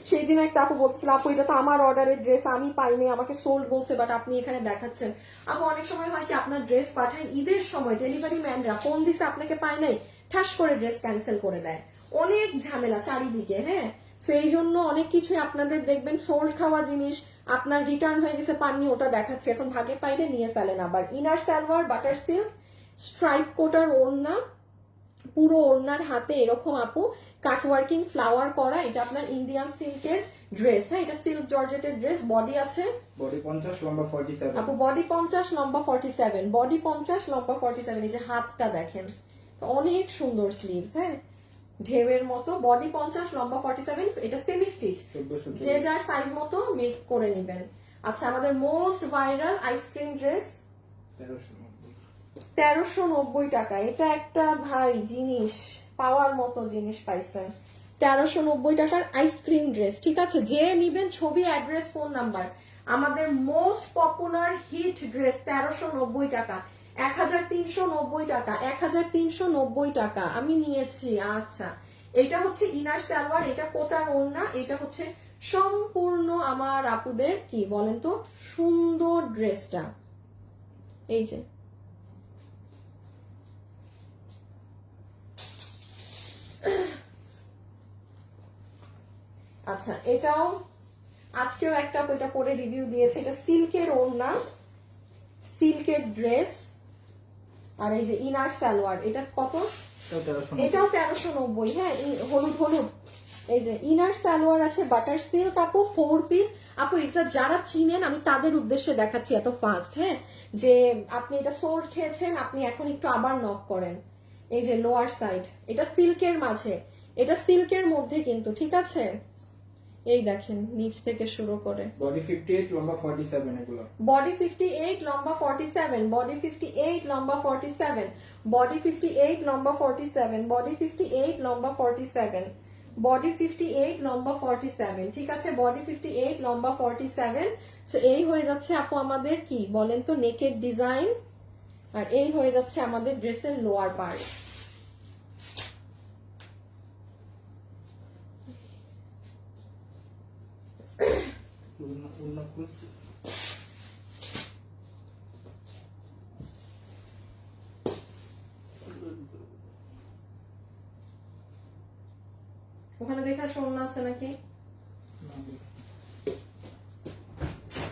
সেই দিন একটা আপু বলছিল, আপু এটা তো আমার অর্ডারের ড্রেস, আমি পাইনি, আমাকে সোল্ড বলছে, বাট আপনি এখানে দেখাচ্ছেন। আপু অনেক সময় হয় কি আপনার ড্রেস পাঠায় ঈদের সময়, ডেলিভারি ম্যানরা ফোন দিছে আপনাকে পায় নাই, ঠাস করে ড্রেস ক্যান্সেল করে দেয়, অনেক ঝামেলা চারিদিকে, হ্যাঁ। তো এই জন্য অনেক কিছুই আপনাদের দেখবেন সোল্ড খাওয়া জিনিস আপনার রিটার্ন হয়ে গেছে, পাননি, ওটা দেখাচ্ছে। এখন ভাগে পাইলে নিয়ে ফেলেন। আবার inner salwar butter silk stripe কোটার ওড়না, পুরো ওড়নার হাতে এরকম আপু কাটওয়ার্কিং ফ্লাওয়ার করা। এটা আপনার ইন্ডিয়ান সিল্কের ড্রেস, হ্যাঁ এটা সিল্ক জর্জেটের ড্রেস। বডি আছে বডি 50 লম্বা 47 আপু, বডি 50 লম্বা 47, বডি 50 লম্বা 47। এই যে হাতটা দেখেন অনেক সুন্দর স্লিভস, হ্যাঁ ঢেউয়ের মতো। বডি 50 লম্বা 47, এটা সেমি স্টিচ, যে যার সাইজ মতো মেক করে নেবেন। আচ্ছা আমাদের মোস্ট ভাইরাল আইসক্রিম ড্রেস 1390 টাকা। এটা একটা ভাই জিনিস পাওয়ার মতো জিনিস পাইছেন, 1390 টাকার আইসক্রিম ড্রেস, ঠিক আছে। যে নিবেন ছবি, অ্যাড্রেস, ফোন নাম্বার। আমাদের মোস্ট পপুলার হিট ড্রেস 1390 টাকা, 1390 টাকা, 1390 টাকা আমি নিয়েছি। আচ্ছা এটা হচ্ছে ইনার সালোয়ার, এটা কোটার ওড়না, এটা হচ্ছে সম্পূর্ণ আমার আপুদের কি বলেন তো সুন্দর ড্রেসটা। এই যে আচ্ছা এটাও আজকেও একটা ওইটা পরে রিভিউ দিয়েছে। এটা সিল্কের ওড়না, সিল্কের ড্রেস, আর এই যে ইনার সালোয়ার। এটা কত? এটাও 1390, হ্যাঁ হলুদ হলুদ। এই যে ইনার সালোয়ার আছে বাটার সিল্ক আপু, 4 পিস আপু। এটা যারা চিনেন আমি তাদের উদ্দেশ্যে দেখাচ্ছি এত ফাস্ট, হ্যাঁ যে আপনি এটা সোল্ড খেয়েছেন, আপনি এখন একটু আবার নক করেন। এই যে লোয়ার সাইড, এটা সিল্কের মাঝে, এটা সিল্কের মধ্যে কিন্তু, ঠিক আছে। এই দেখেন নিচ থেকে শুরু করে বডি 58 লম্বা 47 এগুলো। বডি 58 লম্বা 47, বডি 58 লম্বা 47, বডি 58 লম্বা 47, বডি 58 লম্বা 47, বডি 58 লম্বা 47, ঠিক আছে। বডি 58 লম্বা 47। সো এই হয়ে যাচ্ছে আপু আমাদের কি বলেন তো নেকের ডিজাইন, আর এই হয়ে যাচ্ছে আমাদের ড্রেসের লোয়ার পার্ট। ওখানে দেখা শোনা আছে নাকি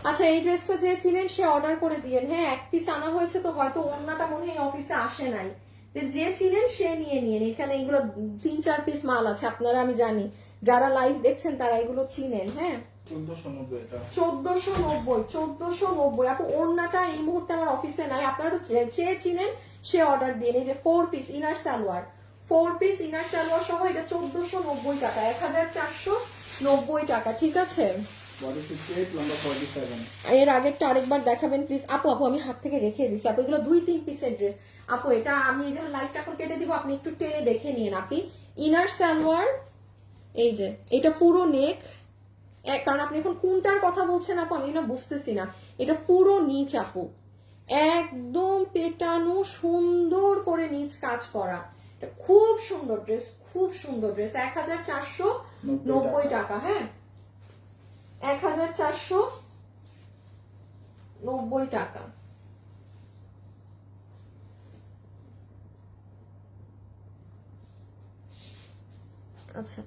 আচ্ছা এই ড্রেসটা যে ছিলেন সে অর্ডার করে দিয়েন, হ্যাঁ এক পিস আনা হয়েছে তো হয়তো অন্যটা মনে হয় অফিসে আসে নাই, যে ছিলেন সে নিয়ে নিয়েন। এখানে এগুলো 3-4 পিস মাল আছে, আপনারা আমি জানি যারা লাইভ দেখছেন তারা এগুলো চিনেন। হ্যাঁ 1490 এটা 1490 আপু ওড়নাটা এই মুহূর্তে আমার অফিসে নাই, আপনারা তো চিনেন সে অর্ডার দিয়ে। এই যে 4 piece inner salwar, 4 piece inner salwar সহ এটা 1490 টাকা, 1490 টাকা, ঠিক আছে। বডি 58 লম্বা 47। এর আগেরটা আরেকবার দেখাবেন প্লিজ আপু। আপু আমি হাত থেকে রেখে দিছি আপু, এগুলো 2-3 পিসের ড্রেস আপু। এটা আমি যখন লাইভটা এখন কেটে দিব আপনি একটু টেনে দেখে নিন আপনি। ইনার সালোয়ার, এই যে এটা পুরো নেক, কারণ আপনি এখন কোনটার কথা বলছেন আপু আমি না বুঝতেছি না। এটা পুরো নিচ আপু, একদম পেটানো সুন্দর করে নিচ কাজ করা, এটা খুব সুন্দর ড্রেস, খুব সুন্দর ড্রেস। 1490 টাকা, হ্যাঁ 1490 টাকা। আচ্ছা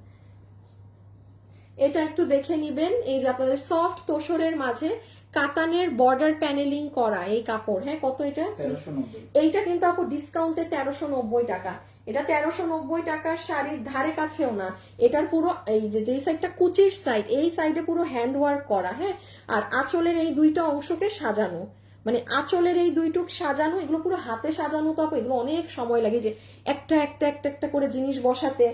এটা একটু দেখে নিবেন, এই যে আপনাদের সফট তোষরের মাঝে কাতানের বর্ডার প্যানেলিং করা এই কাপড়, হ্যাঁ কত এটা? 1390। এইটা কিন্তু আপু ডিসকাউন্টে 1390 টাকা। এটা 1390 টাকার শাড়ির ধারে কাছেও না। এটার পুরো এই যে সাইডটা কুচির সাইড, এই সাইডে পুরো হ্যান্ড ওয়ার্ক করা, হ্যাঁ আর আঁচলের এই দুইটা অংশকে সাজানো, মানে আঁচলের এই দুইটুক সাজানো, এগুলো পুরো হাতে সাজানো তো আপু এগুলো অনেক সময় লাগে যে একটা একটা একটা একটা করে জিনিস বসাতে।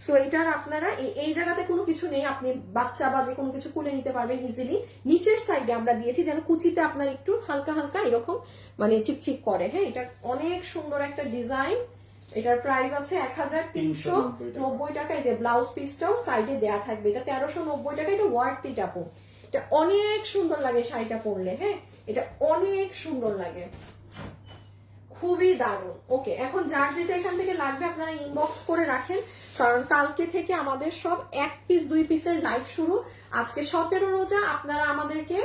সো এটার আপনারা এই জায়গাতে কোনো কিছু নেই, আপনি বাচ্চা বা যে কোনো কিছু খুলে নিতে পারবেন ইজিলি। নিচের সাইডে আমরা দিয়েছি যেন কুচিতে আপনার একটু হালকা হালকা এরকম মানে চিকচিক করে, হ্যাঁ এটা অনেক সুন্দর একটা ডিজাইন। এটার প্রাইস আছে 1390 টাকা। এই যে ব্লাউজ পিসটাও সাইডে দেয়া থাকবে, এটা 1390 টাকা। এটা ওয়ার্থ আপু, এটা অনেক সুন্দর লাগে শাড়িটা পরলে, হ্যাঁ এটা অনেক সুন্দর লাগে, খুবই দারুণ। ওকে এখন যার যেটা এখান থেকে লাগবে আপনারা ইনবক্স করে রাখেন, কারণ কালকে থেকে আমাদের সব 1 পিস 2 পিসের লাইভ শুরু। আজকে 17 রোজা, আপনারা আমাদেরকে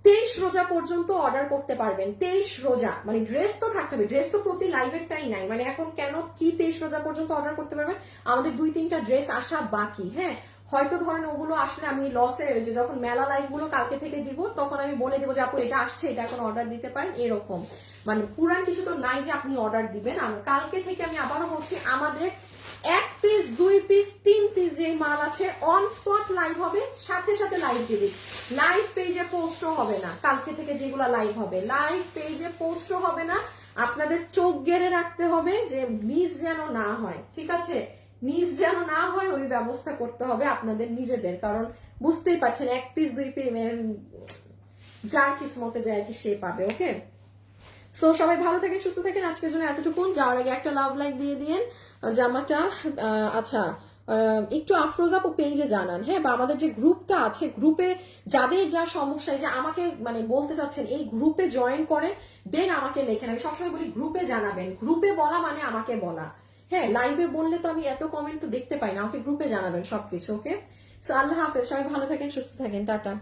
23 রোজা পর্যন্ত অর্ডার করতে পারবেন। 23 রোজা মানে ড্রেস তো থাকতে হবে, ড্রেস তো প্রতি লাইভেরটাই নাই, মানে এখন কেন কি 23 রোজা পর্যন্ত অর্ডার করতে পারবেন। আমাদের 2-3টা ড্রেস আসা বাকি, হ্যাঁ হয়তো ধরেন ওগুলো আসলে আমি লসে, যে যখন মেলা লাইভ গুলো কালকে থেকে দিব তখন আমি বলে দিব যে আপু এটা আসছে, এটা এখন অর্ডার দিতে পারেন, এরকম মানে পুরান কিছু তো নাই যে আপনি অর্ডার দিবেন। কালকে থেকে আমি আবারও বলছি আমাদের 1 পিস 2 পিস 3 পিস যে মাল আছে অন স্পট লাইভ হবে, সাথে সাথে লাইভ দিবি। লাইভ পেজে পোস্টও হবে না, কালকে থেকে যেগুলো লাইভ হবে লাইভ পেজে পোস্টও হবে না। আপনাদের চোখ গেড়ে রাখতে হবে যে মিস যেন না হয়, ঠিক আছে মিস যেন না হয় ওই ব্যবস্থা করতে হবে আপনাদের নিজেদের, কারণ বুঝতেই পারছেন 1 পিস 2 পিস যার কিসমতে যায় আর কি সে পাবে। ওকে সো সবাই ভালো থাকেন, সুস্থ থাকেন, আজকের জন্য এতটুকুন। যাওয়ার আগে একটা লাভ লাইক দিয়ে দিয়েন জামাটা। আচ্ছা একটু আফরোজা পেজে জানান, হ্যাঁ বা আমাদের যে গ্রুপটা আছে গ্রুপে যাদের যা সমস্যা, যে আমাকে মানে বলতে চাচ্ছেন এই গ্রুপে জয়েন করেন, দেন আমাকে লেখেন। আমি সবসময় বলি গ্রুপে জানাবেন, গ্রুপে বলা মানে আমাকে বলা, হ্যাঁ লাইভে বললে তো আমি এত কমেন্ট তো দেখতে পাই না, আমাকে গ্রুপে জানাবেন সবকিছু। ওকে সো আল্লাহ হাফেজ, সবাই ভালো থাকেন সুস্থ থাকেন, টাটা।